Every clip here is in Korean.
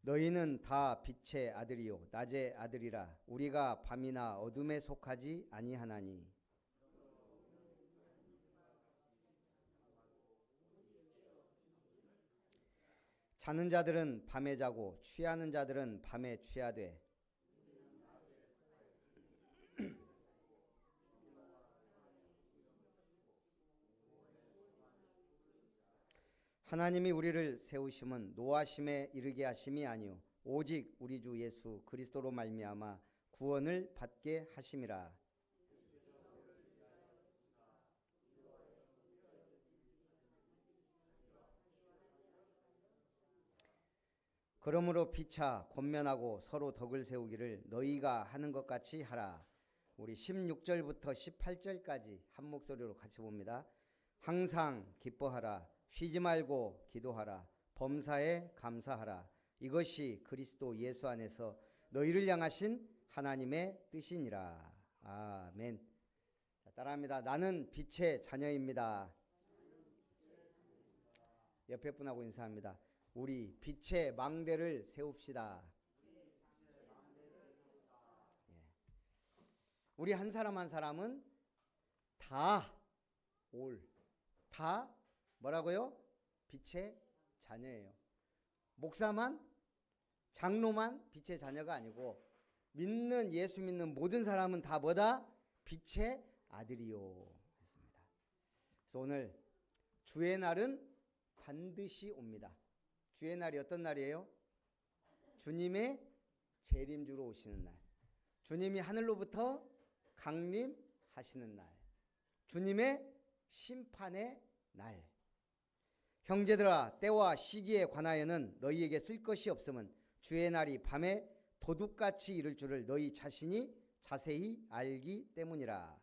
너희는 다 빛의 아들이요 낮의 아들이라. 우리가 밤이나 어둠에 속하지 아니하나니. 자는 자들은 밤에 자고 취하는 자들은 밤에 취하되 하나님이 우리를 세우심은 노하심에 이르게 하심이 아니요 오직 우리 주 예수 그리스도로 말미암아 구원을 받게 하심이라. 그러므로 피차 권면하고 서로 덕을 세우기를 너희가 하는 것 같이 하라. 우리 16절부터 18절까지 한 목소리로 같이 봅니다. 항상 기뻐하라. 쉬지 말고 기도하라. 범사에 감사하라. 이것이 그리스도 예수 안에서 너희를 향하신 하나님의 뜻이니라. 아멘. 자, 따라합니다. 나는 빛의 자녀입니다. 옆에 분하고 인사합니다. 우리 빛의 망대를 세웁시다. 우리 한 사람 한 사람은 다 뭐라고요? 빛의 자녀예요. 목사만 장로만 빛의 자녀가 아니고 예수 믿는 모든 사람은 다 뭐다? 빛의 아들이요 했습니다. 그래서 오늘 주의 날은 반드시 옵니다. 주의 날이 어떤 날이에요? 주님의 재림주로 오시는 날. 주님이 하늘로부터 강림하시는 날. 주님의 심판의 날. 형제들아, 때와 시기에 관하여는 너희에게 쓸 것이 없음은 주의 날이 밤에 도둑같이 이를 줄을 너희 자신이 자세히 알기 때문이라.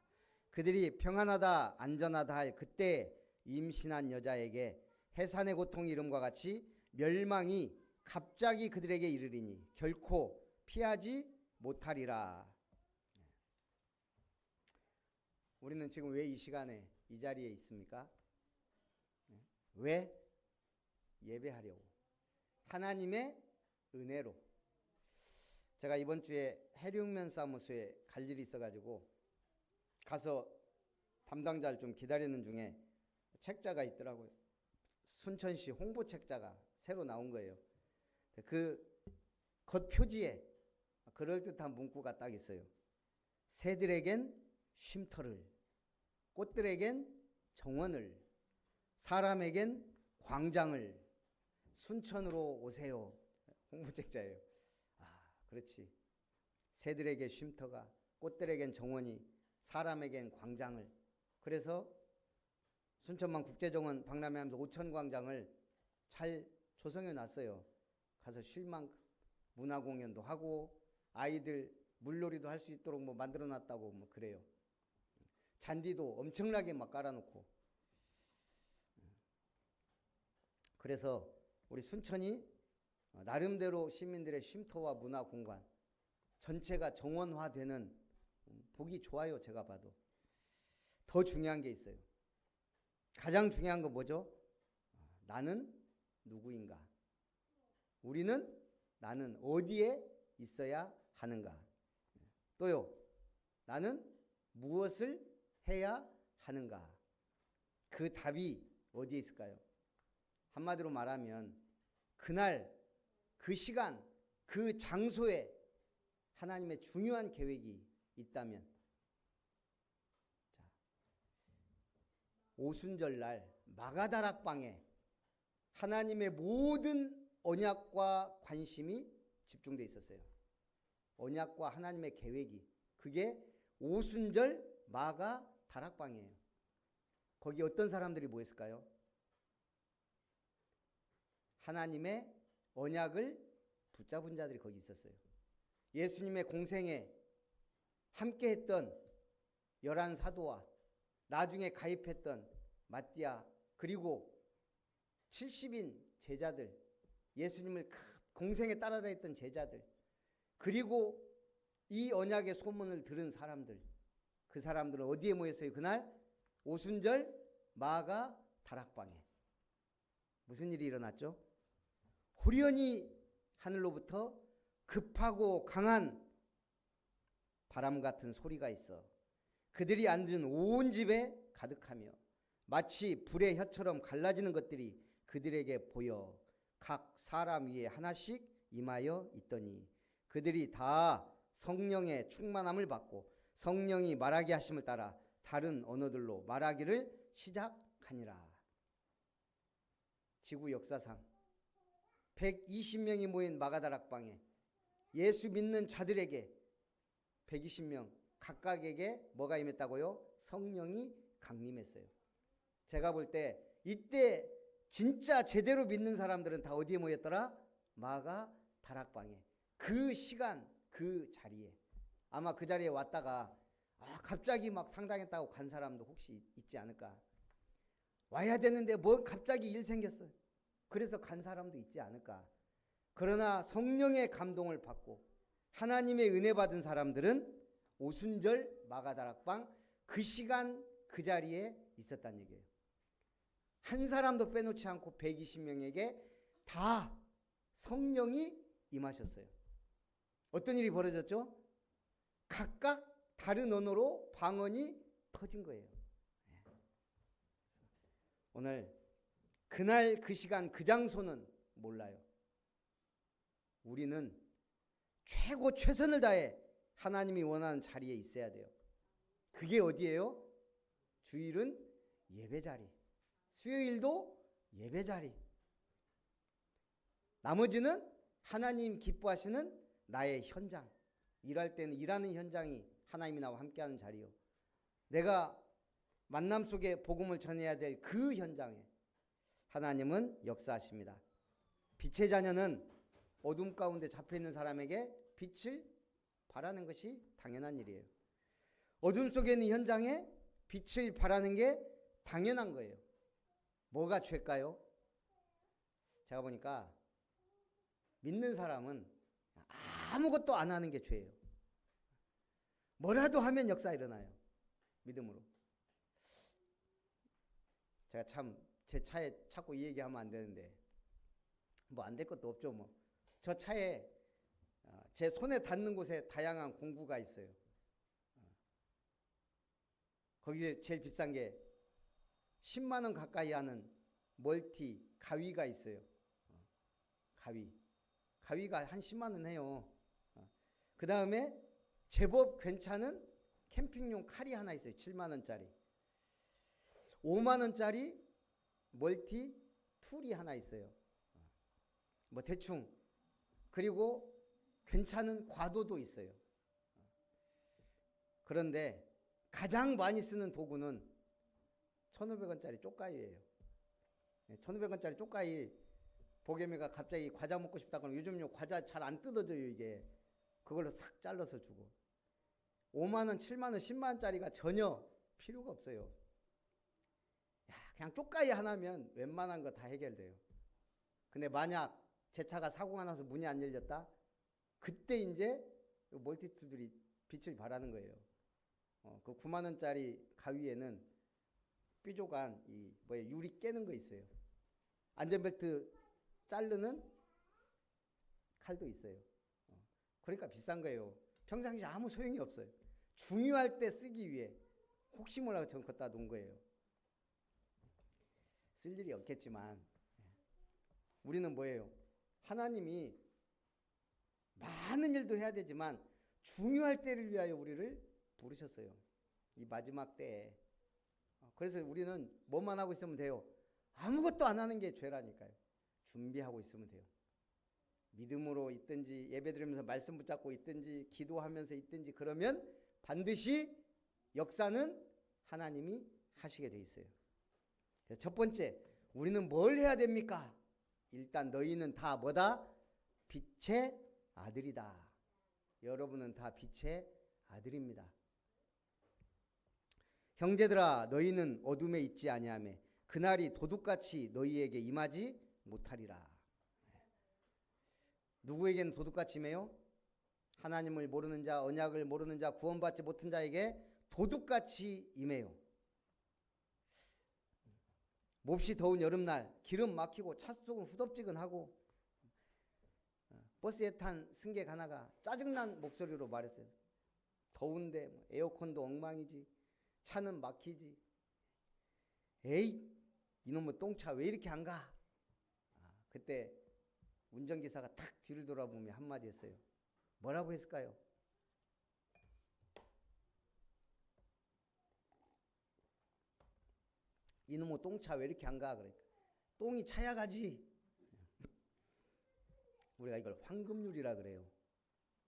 그들이 평안하다 안전하다 할 그때 임신한 여자에게 해산의 고통이 이름과 같이 멸망이 갑자기 그들에게 이르리니 결코 피하지 못하리라. 우리는 지금 왜 이 시간에 이 자리에 있습니까? 왜? 예배하려고. 하나님의 은혜로. 제가 이번 주에 해륙면 사무소에 갈 일이 있어가지고 가서 담당자를 좀 기다리는 중에 책자가 있더라고요. 순천시 홍보 책자가 새로 나온 거예요. 그 겉표지에 그럴듯한 문구가 딱 있어요. 새들에겐 쉼터를, 꽃들에겐 정원을, 사람에겐 광장을, 순천으로 오세요. 홍보 책자예요. 그렇지. 새들에게 쉼터가, 꽃들에겐 정원이, 사람에겐 광장을. 그래서 순천만 국제정원 박람회하면서 5천 광장을 잘 조성해 놨어요. 가서 쉴 만큼 문화공연도 하고 아이들 물놀이도 할 수 있도록 뭐 만들어 놨다고 뭐 그래요. 잔디도 엄청나게 막 깔아놓고. 그래서 우리 순천이 나름대로 시민들의 쉼터와 문화공간 전체가 정원화되는, 보기 좋아요. 제가 봐도. 더 중요한 게 있어요. 가장 중요한 건 뭐죠? 나는 누구인가? 나는 어디에 있어야 하는가? 또요, 나는 무엇을 해야 하는가? 그 답이 어디에 있을까요? 한마디로 말하면 그날, 그 시간, 그 장소에 하나님의 중요한 계획이 있다면, 오순절날 마가다락방에 하나님의 모든 언약과 관심이 집중되어 있었어요. 언약과 하나님의 계획이. 그게 오순절 마가다락방이에요. 거기 어떤 사람들이 모였을까요? 하나님의 언약을 붙잡은 자들이 거기 있었어요. 예수님의 공생에 함께했던 11사도와 나중에 가입했던 마띠아, 그리고 70인 제자들, 예수님을 공생에 따라다녔던 제자들, 그리고 이 언약의 소문을 들은 사람들, 그 사람들은 어디에 모였어요? 그날 오순절 마가 다락방에. 무슨 일이 일어났죠? 호련히 하늘로부터 급하고 강한 바람 같은 소리가 있어 그들이 앉은 온 집에 가득하며 마치 불의 혀처럼 갈라지는 것들이 그들에게 보여 각 사람 위에 하나씩 임하여 있더니 그들이 다 성령의 충만함을 받고 성령이 말하게 하심을 따라 다른 언어들로 말하기를 시작하니라. 지구 역사상 120명이 모인 마가다락방에 예수 믿는 자들에게 120명 각각에게 뭐가 임했다고요? 성령이 강림했어요. 제가 볼 때 이때 진짜 제대로 믿는 사람들은 다 어디에 모였더라? 마가다락방에. 그 시간 그 자리에. 아마 그 자리에 왔다가 갑자기 막 상당했다고 간 사람도 혹시 있지 않을까? 와야 되는데 뭐 갑자기 일 생겼어요. 그래서 간 사람도 있지 않을까? 그러나 성령의 감동을 받고 하나님의 은혜 받은 사람들은 오순절 마가다락방 그 시간 그 자리에 있었다는 얘기예요. 한 사람도 빼놓지 않고 120명에게 다 성령이 임하셨어요. 어떤 일이 벌어졌죠? 각각 다른 언어로 방언이 터진 거예요. 오늘 그날 그 시간 그 장소는 몰라요. 우리는 최고 최선을 다해 하나님이 원하는 자리에 있어야 돼요. 그게 어디예요? 주일은 예배자리, 수요일도 예배자리. 나머지는 하나님 기뻐하시는 나의 현장. 일할 때는 일하는 현장이 하나님이 나와 함께하는 자리요. 내가 만남 속에 복음을 전해야 될 그 현장에 하나님은 역사하십니다. 빛의 자녀는 어둠 가운데 잡혀있는 사람에게 빛을 발하는 것이 당연한 일이에요. 어둠 속에 있는 현장에 빛을 발하는 게 당연한 거예요. 뭐가 죄일까요? 제가 보니까 믿는 사람은 아무것도 안 하는 게 죄예요. 뭐라도 하면 역사 일어나요. 믿음으로. 제가 참 제 차에 자꾸 이 얘기하면 안 되는데 뭐 안 될 것도 없죠. 뭐 저 차에 제 손에 닿는 곳에 다양한 공구가 있어요. 거기에 제일 비싼 게 10만 원 가까이 하는 멀티 가위가 있어요. 가위가 한 10만 원 해요. 그 다음에 제법 괜찮은 캠핑용 칼이 하나 있어요. 7만 원짜리. 5만 원짜리 멀티 툴이 하나 있어요. 뭐 대충. 그리고 괜찮은 과도도 있어요. 그런데 가장 많이 쓰는 도구는 1,500원짜리 쪽가위예요. 1,500원짜리 쪽가위. 보겸이가 갑자기 과자 먹고 싶다 그러면 요즘 과자 잘 안 뜯어져요. 이게. 그걸로 싹 잘라서 주고. 5만 원, 7만 원, 10만 원짜리가 전혀 필요가 없어요. 그냥 쪽가위 하나면 웬만한 거 다 해결돼요. 근데 만약 제 차가 사고가 나서 문이 안 열렸다? 그때 이제 멀티툴들이 빛을 발하는 거예요. 그 9만 원짜리 가위에는 삐조간 유리 깨는 거 있어요. 안전벨트 자르는 칼도 있어요. 그러니까 비싼 거예요. 평상시에 아무 소용이 없어요. 중요할 때 쓰기 위해 혹시 몰라서 전 걷다 놓은 거예요. 쓸 일이 없겠지만 우리는 뭐예요? 하나님이 많은 일도 해야 되지만 중요할 때를 위하여 우리를 부르셨어요. 이 마지막 때에. 그래서 우리는 뭐만 하고 있으면 돼요? 아무것도 안 하는 게 죄라니까요. 준비하고 있으면 돼요. 믿음으로 있든지 예배드리면서 말씀 붙잡고 있든지 기도하면서 있든지 그러면 반드시 역사는 하나님이 하시게 돼 있어요. 첫 번째, 우리는 뭘 해야 됩니까? 일단 너희는 다 뭐다? 빛의 아들이다. 여러분은 다 빛의 아들입니다. 형제들아 너희는 어둠에 있지 아니하며 그날이 도둑같이 너희에게 임하지 못하리라. 누구에게는 도둑같이 임해요? 하나님을 모르는 자, 언약을 모르는 자, 구원받지 못한 자에게 도둑같이 임해요. 몹시 더운 여름날 기름 막히고 차 속은 후덥지근하고 버스에 탄 승객 하나가 짜증난 목소리로 말했어요. 더운데 뭐 에어컨도 엉망이지, 차는 막히지. 에이, 이놈의 똥차 왜 이렇게 안 가? 그때 운전기사가 탁 뒤를 돌아보며 한마디 했어요. 뭐라고 했을까요? 이놈의 똥차 왜 이렇게 안 가? 그러니까 똥이 차야 가지. 우리가 이걸 황금률이라 그래요.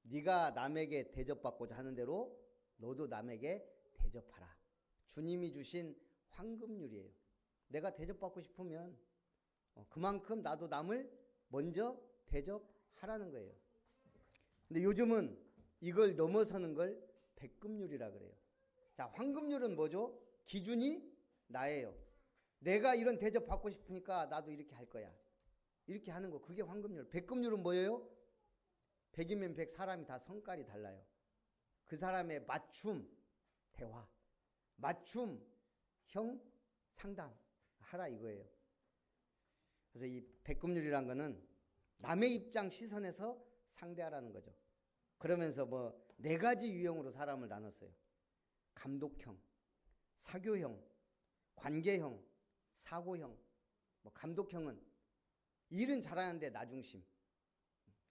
네가 남에게 대접받고자 하는 대로 너도 남에게 대접하라. 주님이 주신 황금률이에요. 내가 대접받고 싶으면 그만큼 나도 남을 먼저 대접하라는 거예요. 근데 요즘은 이걸 넘어서는 걸 백금률이라 그래요. 자, 황금률은 뭐죠? 기준이 나예요. 내가 이런 대접 받고 싶으니까 나도 이렇게 할 거야. 이렇게 하는 거, 그게 황금률. 백금률은 뭐예요? 100이면 100, 사람이 다 성깔이 달라요. 그 사람의 맞춤 대화, 맞춤 형 상담 하라 이거예요. 그래서 이 백금률이란 거는 남의 입장 시선에서 상대하라는 거죠. 그러면서 뭐 4가지 유형으로 사람을 나눴어요. 감독형, 사교형, 관계형, 사고형. 뭐 감독형은 일은 잘하는데 나중심.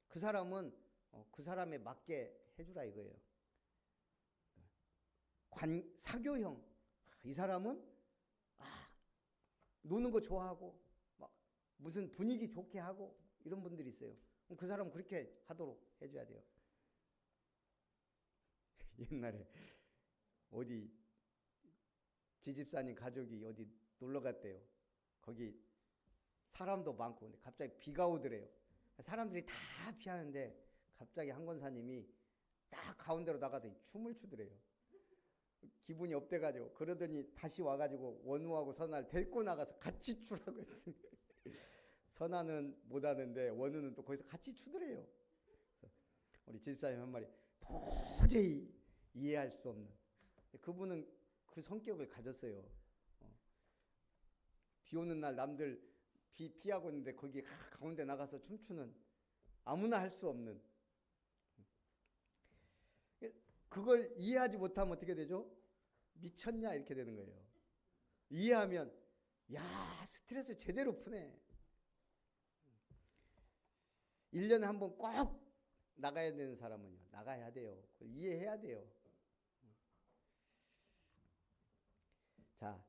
그 사람은 그 사람에 맞게 해주라 이거예요. 사교형, 이 사람은 노는 거 좋아하고 막 무슨 분위기 좋게 하고 이런 분들이 있어요. 그 사람은 그렇게 하도록 해줘야 돼요. 옛날에 어디 지집사님 가족이 어디 놀러 갔대요. 거기 사람도 많고 근데 갑자기 비가 오더래요. 사람들이 다 피하는데 갑자기 한 권사님이 딱 가운데로 나가더니 춤을 추더래요. 기분이 업돼가지고 그러더니 다시 와가지고 원우하고 선아를 데리고 나가서 같이 추라고 했더니 선아는 못하는데 원우는 또 거기서 같이 추더래요. 우리 지집사님 한 말이 도저히 이해할 수 없는, 그분은 그 성격을 가졌어요. 비 오는 날 남들 피하고 있는데 거기 가운데 나가서 춤추는, 아무나 할 수 없는. 그걸 이해하지 못하면 어떻게 되죠? 미쳤냐 이렇게 되는 거예요. 이해하면 야, 스트레스 제대로 푸네. 1년에 한 번 꼭 나가야 되는 사람은요, 나가야 돼요. 그걸 이해해야 돼요. 자,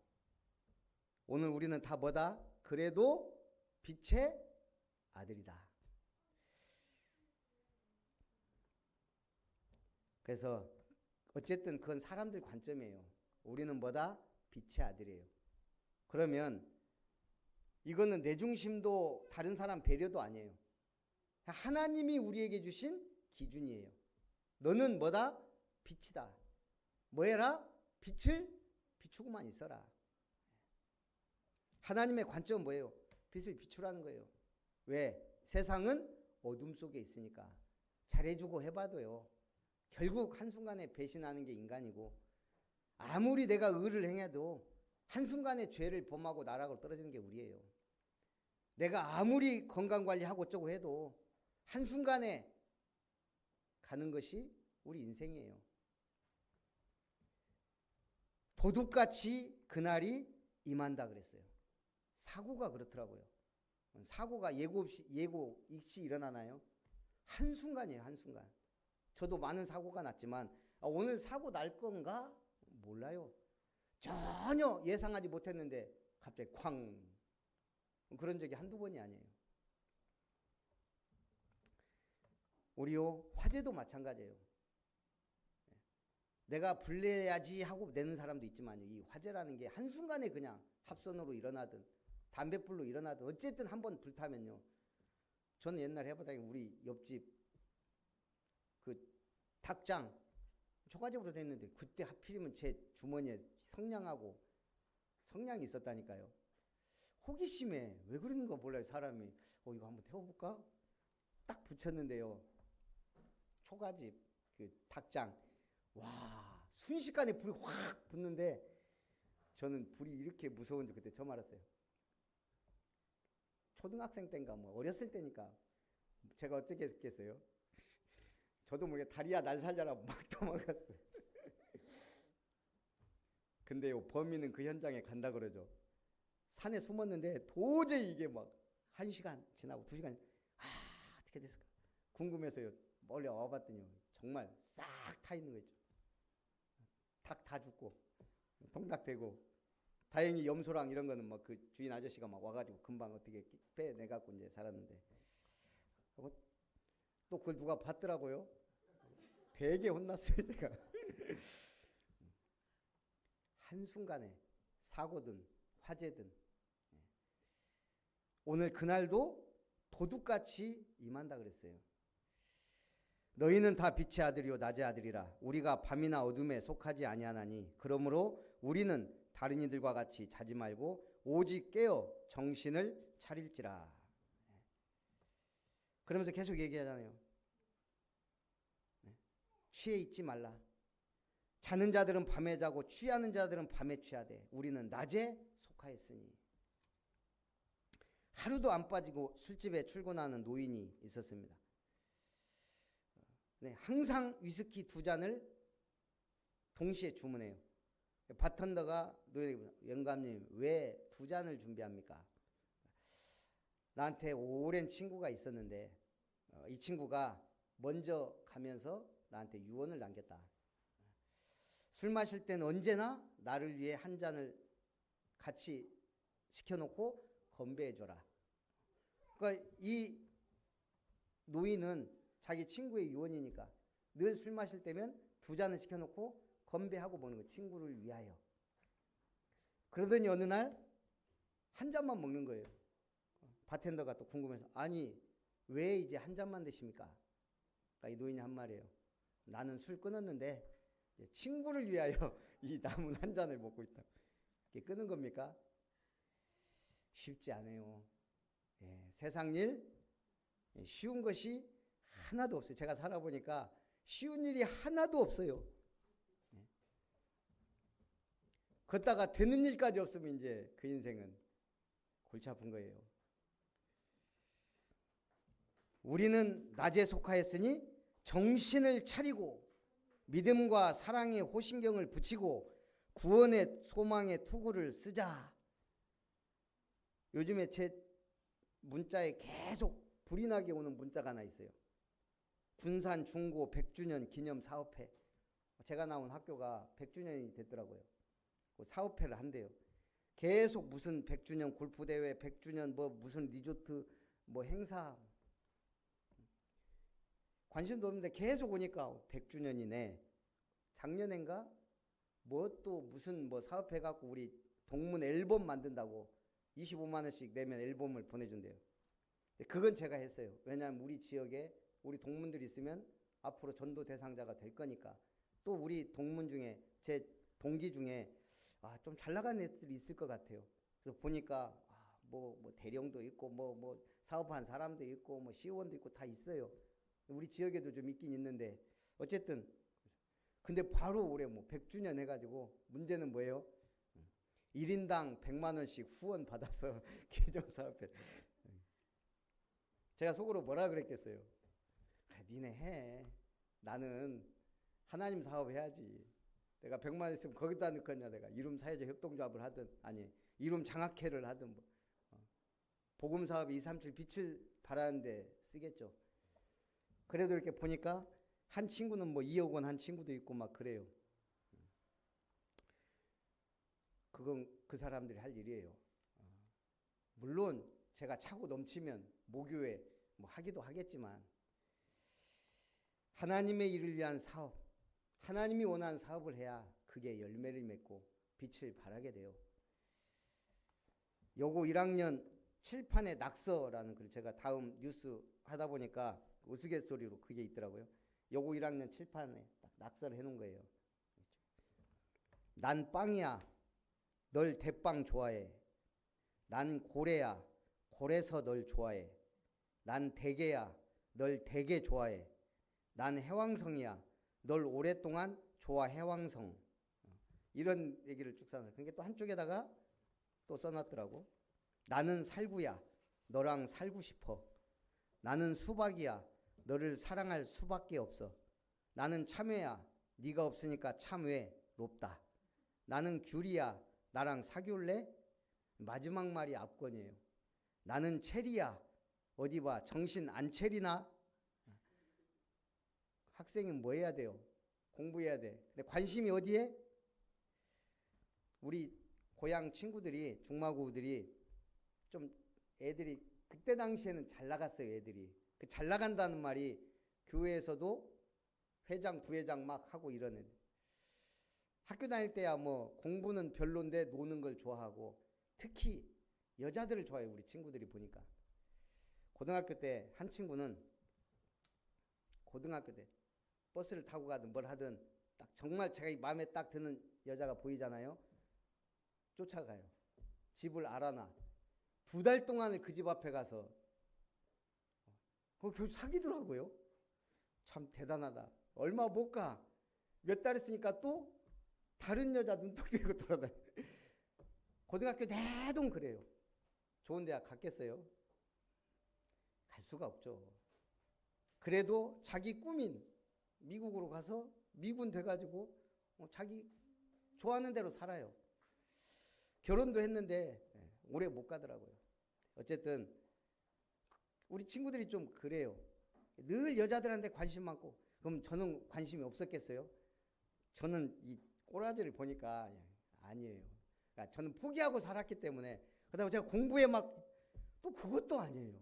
오늘 우리는 다 뭐다? 그래도 빛의 아들이다. 그래서 어쨌든 그건 사람들 관점이에요. 우리는 뭐다? 빛의 아들이에요. 그러면 이거는 내 중심도 다른 사람 배려도 아니에요. 하나님이 우리에게 주신 기준이에요. 너는 뭐다? 빛이다. 뭐 해라? 빛을 비추고만 있어라. 하나님의 관점은 뭐예요? 빛을 비추라는 거예요. 왜? 세상은 어둠 속에 있으니까. 잘해주고 해봐도요, 결국 한순간에 배신하는 게 인간이고, 아무리 내가 의를 행해도 한순간에 죄를 범하고 나락으로 떨어지는 게 우리예요. 내가 아무리 건강관리하고 어쩌고 해도 한순간에 가는 것이 우리 인생이에요. 도둑같이 그날이 임한다 그랬어요. 사고가 그렇더라고요. 사고가 예고 없이 일어나나요? 한순간이에요, 한순간. 저도 많은 사고가 났지만 오늘 사고 날 건가? 몰라요. 전혀 예상하지 못했는데 갑자기 쾅. 그런 적이 한두 번이 아니에요. 우리요, 화재도 마찬가지예요. 내가 불내야지 하고 내는 사람도 있지만 이 화재라는 게 한순간에 그냥 합선으로 일어나든 담뱃불로 일어나든 어쨌든 한번 불타면요. 저는 옛날 해보다가 우리 옆집 그 닭장 초가집으로 됐는데 그때 하필이면 제 주머니에 성냥이 있었다니까요. 호기심에 왜 그러는가 몰라요. 사람이 이거 한번 태워볼까? 딱 붙였는데요. 초가집 그 닭장, 와, 순식간에 불이 확 붙는데 저는 불이 이렇게 무서운 줄 그때 처음 알았어요. 초등학생 때인가 뭐 어렸을 때니까 제가 어떻게 했겠어요? 저도 모르게 다리야 날 살려라 막 도망갔어요. 근데요, 범인은 그 현장에 간다 그러죠. 산에 숨었는데 도저히 이게 막 1시간 지나고 2시간, 어떻게 됐을까 궁금해서요. 멀리 와봤더니 정말 싹 타 있는 거 있죠. 닭 다 죽고 통닭되고, 다행히 염소랑 이런 거는 막 그 주인 아저씨가 막 와가지고 금방 어떻게 빼내갖고 이제 살았는데, 또 그걸 누가 봤더라고요. 되게 혼났어요 제가. 한순간에 사고든 화재든 오늘 그날도 도둑같이 임한다 그랬어요. 너희는 다 빛의 아들이요 낮의 아들이라. 우리가 밤이나 어둠에 속하지 아니하나니 그러므로 우리는 다른 이들과 같이 자지 말고 오직 깨어 정신을 차릴지라. 그러면서 계속 얘기하잖아요. 취해 있지 말라. 자는 자들은 밤에 자고 취하는 자들은 밤에 취하되 우리는 낮에 속하였으니. 하루도 안 빠지고 술집에 출근하는 노인이 있었습니다. 네, 항상 위스키 2잔을 동시에 주문해요. 바텐더가 노인에게, 영감님 왜 2잔을 준비합니까? 나한테 오랜 친구가 있었는데 이 친구가 먼저 가면서 나한테 유언을 남겼다. 술 마실 때는 언제나 나를 위해 한 잔을 같이 시켜놓고 건배해줘라. 그러니까 이 노인은 자기 친구의 유언이니까 늘 술 마실 때면 2잔을 시켜놓고 건배하고 먹는 거, 친구를 위하여. 그러더니 어느 날 한 잔만 먹는 거예요. 바텐더가 또 궁금해서, 아니 왜 이제 한 잔만 드십니까? 그러니까 이 노인이 한 말이에요. 나는 술 끊었는데 친구를 위하여 이 남은 한 잔을 먹고 있다. 이게 끊은 겁니까? 쉽지 않아요. 세상 일 쉬운 것이 하나도 없어요. 제가 살아보니까 쉬운 일이 하나도 없어요. 걷다가 되는 일까지 없으면 이제 그 인생은 골치 아픈 거예요. 우리는 낮에 속하였으니 정신을 차리고 믿음과 사랑의 호신경을 붙이고 구원의 소망의 투구를 쓰자. 요즘에 제 문자에 계속 불이 나게 오는 문자가 하나 있어요. 군산 중고 100주년 기념 사업회. 제가 나온 학교가 100주년이 됐더라고요. 사업회를 한대요. 계속 무슨 100주년 골프대회, 100주년 뭐 무슨 리조트 뭐 행사, 관심도 없는데 계속 오니까 100주년이네. 작년엔가 뭐 또 무슨 뭐 사업해 갖고 우리 동문 앨범 만든다고 25만 원씩 내면 앨범을 보내준대요. 그건 제가 했어요. 왜냐하면 우리 지역에 우리 동문들이 있으면 앞으로 전도 대상자가 될 거니까. 또 우리 동문 중에 제 동기 중에 좀 잘 나가는 애들이 있을 것 같아요. 그래서 보니까 뭐 대령도 있고 뭐 사업한 사람도 있고 뭐 시의원도 있고 다 있어요. 우리 지역에도 좀 있긴 있는데 어쨌든 근데 바로 올해 뭐 100주년 해가지고 문제는 뭐예요? 1인당 100만 원씩 후원 받아서 기념사업회. 제가 속으로 뭐라 그랬겠어요? 니네 해. 나는 하나님 사업 해야지. 내가 100만 원 있으면 거기다 넣겠냐. 내가 이룸 사회적 협동조합을 하든 아니 이룸 장학회를 하든 뭐. 복음사업 237 빛을 발하는데 쓰겠죠. 그래도 이렇게 보니까 한 친구는 뭐 2억 원 한 친구도 있고 막 그래요. 그건 그 사람들이 할 일이에요. 물론 제가 차고 넘치면 모교에 뭐 하기도 하겠지만 하나님의 일을 위한 사업, 하나님이 원하는 사업을 해야 그게 열매를 맺고 빛을 발하게 돼요. 요거 1학년 칠판에 낙서라는 글, 제가 다음 뉴스 하다 보니까 우스갯소리로 그게 있더라고요. 요거 1학년 칠판에 낙서를 해놓은 거예요. 난 빵이야. 널 대빵 좋아해. 난 고래야. 고래서 널 좋아해. 난 대게야. 널 대게 좋아해. 난 해왕성이야. 널 오랫동안 좋아 해왕성. 이런 얘기를 쭉 써놨어요. 그게 또 한쪽에다가 또 써놨더라고. 나는 살구야. 너랑 살고 싶어. 나는 수박이야. 너를 사랑할 수밖에 없어. 나는 참외야. 네가 없으니까 참 외롭다. 나는 귤이야. 나랑 사귈래? 마지막 말이 압권이에요. 나는 체리야. 어디 봐. 정신 안 체리나? 학생은 뭐 해야 돼요? 공부해야 돼. 근데 관심이 어디에? 우리 고향 친구들이, 중마고들이 좀 애들이 그때 당시에는 잘 나갔어요. 애들이. 그 잘 나간다는 말이 교회에서도 회장, 부회장 막 하고 이런 애들. 학교 다닐 때야 뭐 공부는 별론데 노는 걸 좋아하고 특히 여자들을 좋아해요. 우리 친구들이 보니까. 고등학교 때 한 친구는 고등학교 때 버스를 타고 가든 뭘 하든 딱 정말 자기 마음에 딱 드는 여자가 보이잖아요. 쫓아가요. 집을 알아놔. 2달 동안을 그 집 앞에 가서 결국 사귀더라고요. 참 대단하다. 얼마 못 가. 몇 달 있으니까 또 다른 여자 눈독 들고 돌아다녀. 고등학교 내동 그래요. 좋은 대학 갔겠어요? 갈 수가 없죠. 그래도 자기 꿈인 미국으로 가서 미군 돼가지고 자기 좋아하는 대로 살아요. 결혼도 했는데 오래 못 가더라고요. 어쨌든 우리 친구들이 좀 그래요. 늘 여자들한테 관심 많고. 그럼 저는 관심이 없었겠어요? 저는 이 꼬라지를 보니까 아니에요. 그러니까 저는 포기하고 살았기 때문에. 그러다가 제가 공부에 막 또 그것도 아니에요.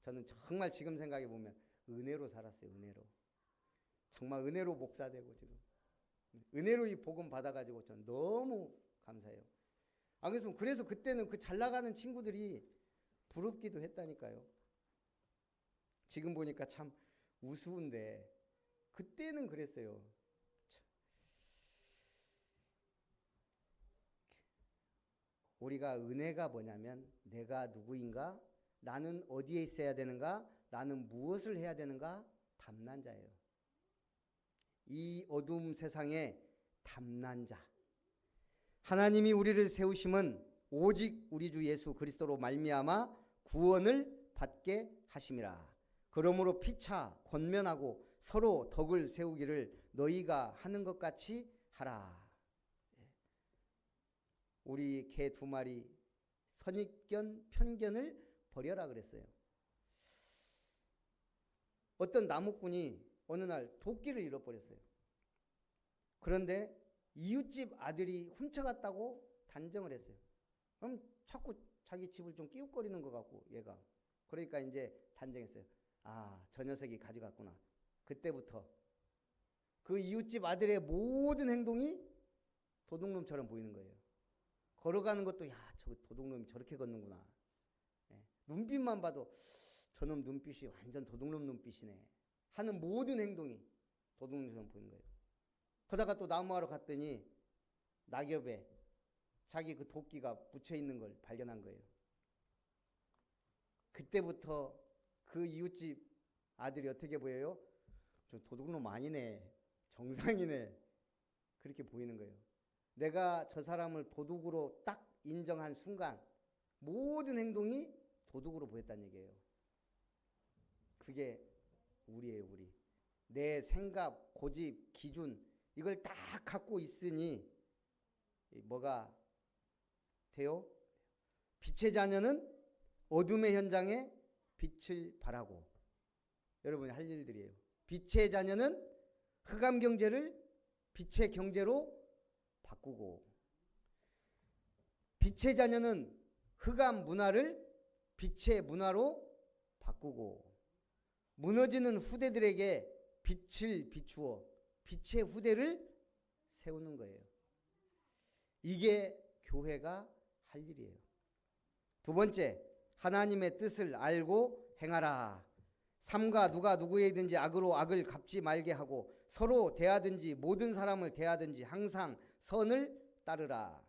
저는 정말 지금 생각해 보면 은혜로 살았어요. 은혜로. 정말 은혜로 목사되고 지금 은혜로 이 복음 받아가지고 저는 너무 감사해요. 그래서 그때는 그 잘 나가는 친구들이 부럽기도 했다니까요. 지금 보니까 참 우스운데 그때는 그랬어요. 우리가 은혜가 뭐냐면 내가 누구인가? 나는 어디에 있어야 되는가? 나는 무엇을 해야 되는가? 담난 자예요. 이 어두움 세상에 담난 자. 하나님이 우리를 세우심은 오직 우리 주 예수 그리스도로 말미암아 구원을 받게 하심이라. 그러므로 피차 권면하고 서로 덕을 세우기를 너희가 하는 것 같이 하라. 우리 개 2마리 선입견 편견을 버려라 그랬어요. 어떤 나무꾼이 어느 날 도끼를 잃어버렸어요. 그런데 이웃집 아들이 훔쳐갔다고 단정을 했어요. 그럼 자꾸 자기 집을 좀 끼웃거리는 것 같고 얘가. 그러니까 이제 단정했어요. 아, 저 녀석이 가져갔구나. 그때부터 그 이웃집 아들의 모든 행동이 도둑놈처럼 보이는 거예요. 걸어가는 것도 야, 저 도둑놈이 저렇게 걷는구나. 눈빛만 봐도 저놈 눈빛이 완전 도둑놈 눈빛이네 하는 모든 행동이 도둑놈처럼 보이는 거예요. 그러다가 또 나무하러 갔더니 낙엽에 자기 그 도끼가 묻혀 있는 걸 발견한 거예요. 그때부터 그 이웃집 아들이 어떻게 보여요? 저 도둑놈 아니네, 정상이네, 그렇게 보이는 거예요. 내가 저 사람을 도둑으로 딱 인정한 순간 모든 행동이 도둑으로 보였다는 얘기예요. 그게 우리예요. 우리. 내 생각, 고집, 기준 이걸 딱 갖고 있으니 뭐가 돼요? 빛의 자녀는 어둠의 현장에 빛을 발하고. 여러분이 할 일들이에요. 빛의 자녀는 흑암 경제를 빛의 경제로 바꾸고, 빛의 자녀는 흑암 문화를 빛의 문화로 바꾸고, 무너지는 후대들에게 빛을 비추어 빛의 후대를 세우는 거예요. 이게 교회가 할 일이에요. 2번째, 하나님의 뜻을 알고 행하라. 삼가 누가 누구에든지 악으로 악을 갚지 말게 하고 서로 대하든지 모든 사람을 대하든지 항상 선을 따르라.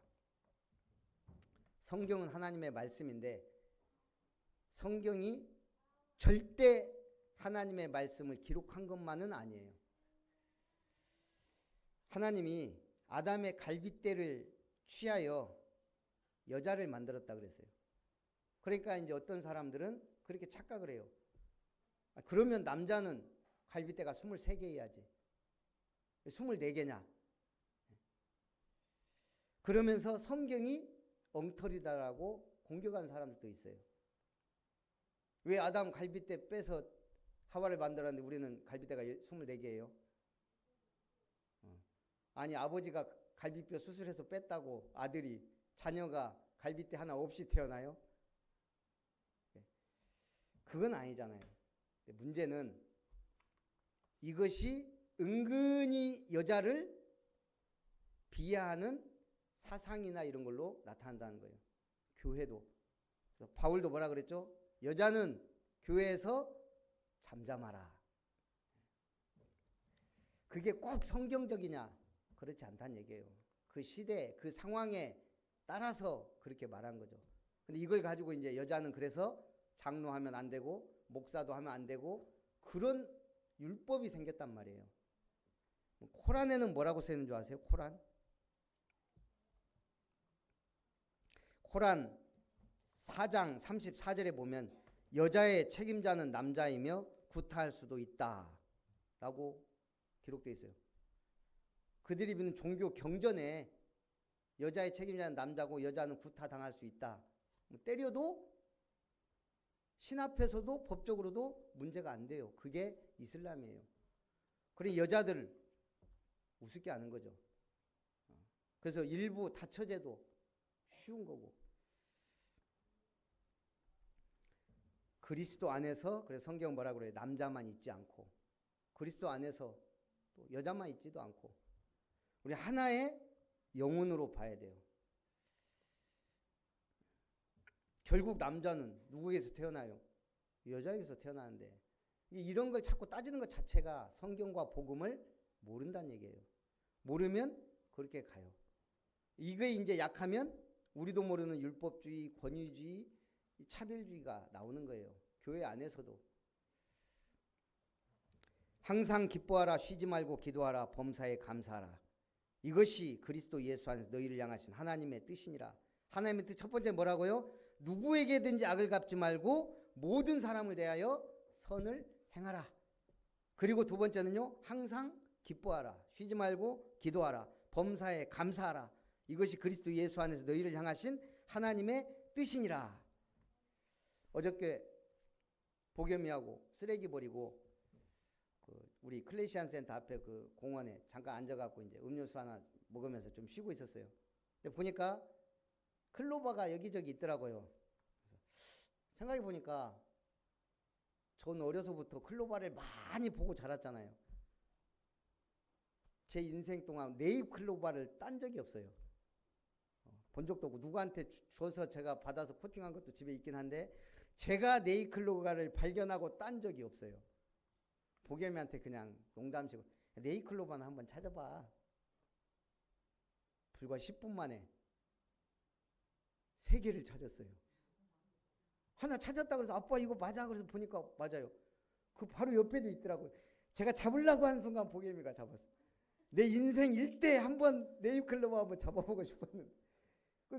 성경은 하나님의 말씀인데 성경이 절대 하나님의 말씀을 기록한 것만은 아니에요. 하나님이 아담의 갈빗대를 취하여 여자를 만들었다 그랬어요. 그러니까 이제 어떤 사람들은 그렇게 착각을 해요. 그러면 남자는 갈빗대가 23개 해야지. 24개냐? 그러면서 성경이 엉터리다라고 공격한 사람들도 있어요. 왜 아담 갈빗대 빼서 하와를 만들었는데 우리는 갈빗대가 24개예요? 아니 아버지가 갈비뼈 수술해서 뺐다고 아들이 자녀가 갈빗대 하나 없이 태어나요? 그건 아니잖아요. 문제는 이것이 은근히 여자를 비하하는 사상이나 이런 걸로 나타난다는 거예요. 교회도. 바울도 뭐라 그랬죠? 여자는 교회에서 잠잠하라. 그게 꼭 성경적이냐? 그렇지 않다는 얘기예요. 그 시대, 그 상황에 따라서 그렇게 말한 거죠. 근데 이걸 가지고 이제 여자는 그래서 장로하면 안 되고 목사도 하면 안 되고 그런 율법이 생겼단 말이에요. 코란에는 뭐라고 써 있는 줄 아세요? 코란 4장 34절에 보면 여자의 책임자는 남자이며 구타할 수도 있다 라고 기록되어 있어요. 그들이 믿는 종교 경전에 여자의 책임자는 남자고 여자는 구타당할 수 있다. 때려도 신 앞에서도 법적으로도 문제가 안 돼요. 그게 이슬람이에요. 그래 여자들을 우습게 하는 거죠. 그래서 일부 다처제도 쉬운 거고. 그리스도 안에서 그래서 성경 뭐라 그래요? 남자만 있지 않고 그리스도 안에서 또 여자만 있지도 않고 우리 하나의 영혼으로 봐야 돼요. 결국 남자는 누구에게서 태어나요? 여자에게서 태어나는데 이런 걸 자꾸 따지는 것 자체가 성경과 복음을 모른다는 얘기예요. 모르면 그렇게 가요. 이게 이제 약하면 우리도 모르는 율법주의, 권위주의, 차별주의가 나오는 거예요. 교회 안에서도. 항상 기뻐하라, 쉬지 말고 기도하라, 범사에 감사하라. 이것이 그리스도 예수 안에서 너희를 향하신 하나님의 뜻이니라. 하나님의 뜻 첫 번째 뭐라고요? 누구에게든지 악을 갚지 말고 모든 사람을 대하여 선을 행하라. 그리고 두 번째는요. 항상 기뻐하라. 쉬지 말고 기도하라. 범사에 감사하라. 이것이 그리스도 예수 안에서 너희를 향하신 하나님의 뜻이니라. 어저께 보겸이하고 쓰레기 버리고 우리 클레시안 센터 앞에 그 공원에 잠깐 앉아갖고 이제 음료수 하나 먹으면서 좀 쉬고 있었어요. 근데 보니까 클로바가 여기저기 있더라고요. 생각해 보니까 전 어려서부터 클로바를 많이 보고 자랐잖아요. 제 인생 동안 네잎 클로바를 딴 적이 없어요. 본 적도 없고 누구한테 줘서 제가 받아서 코팅한 것도 집에 있긴 한데 제가 네잎 클로바를 발견하고 딴 적이 없어요. 보겸이한테 그냥 농담식으로 네잎 클로바는 한번 찾아봐. 불과 10분 만에 3개를 찾았어요. 하나 찾았다 그래서 아빠 이거 맞아 그래서 보니까 맞아요. 그 바로 옆에도 있더라고요. 제가 잡으려고 한 순간 보겸이가 잡았어요. 내 인생 일대 한번 네잎 클로바 한번 잡아보고 싶었는데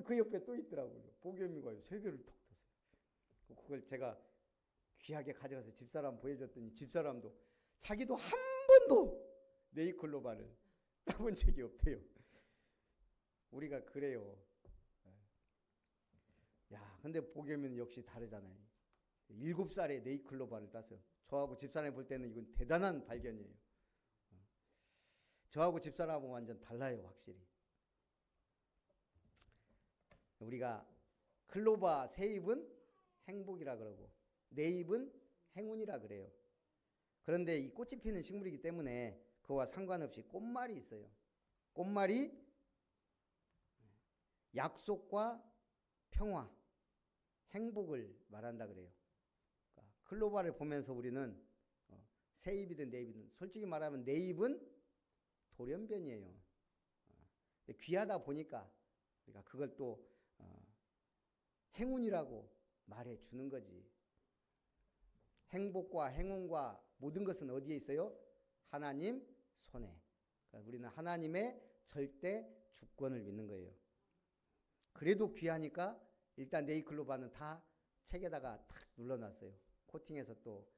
그 옆에 또 있더라고요. 보겸이가 3개를 톡 떴어요. 그걸 제가 귀하게 가져가서 집사람 보여줬더니 집사람도 자기도 한 번도 네잎 클로바를 따본 적이 없대요. 우리가 그래요. 야, 근데 보겸이는 역시 다르잖아요. 7살에 네잎 클로바를 땄어요. 저하고 집사람이 볼 때는 이건 대단한 발견이에요. 저하고 집사람하고 완전 달라요, 확실히. 우리가 클로바 새 잎은 행복이라 그러고 네 잎은 행운이라 그래요. 그런데 이 꽃이 피는 식물이기 때문에 그와 상관없이 꽃말이 있어요. 꽃말이 약속과 평화, 행복을 말한다 그래요. 그러니까 클로바를 보면서 우리는 새 잎이든 네 잎이든 솔직히 말하면 네 잎은 돌연변이에요. 귀하다 보니까 우리가 그걸 또 행운이라고 말해 주는 거지. 행복과 행운과 모든 것은 어디에 있어요? 하나님 손에. 그러니까 우리는 하나님의 절대 주권을 믿는 거예요. 그래도 귀하니까 일단 네잎 클로바는 다 책에다가 탁 눌러놨어요. 코팅해서 또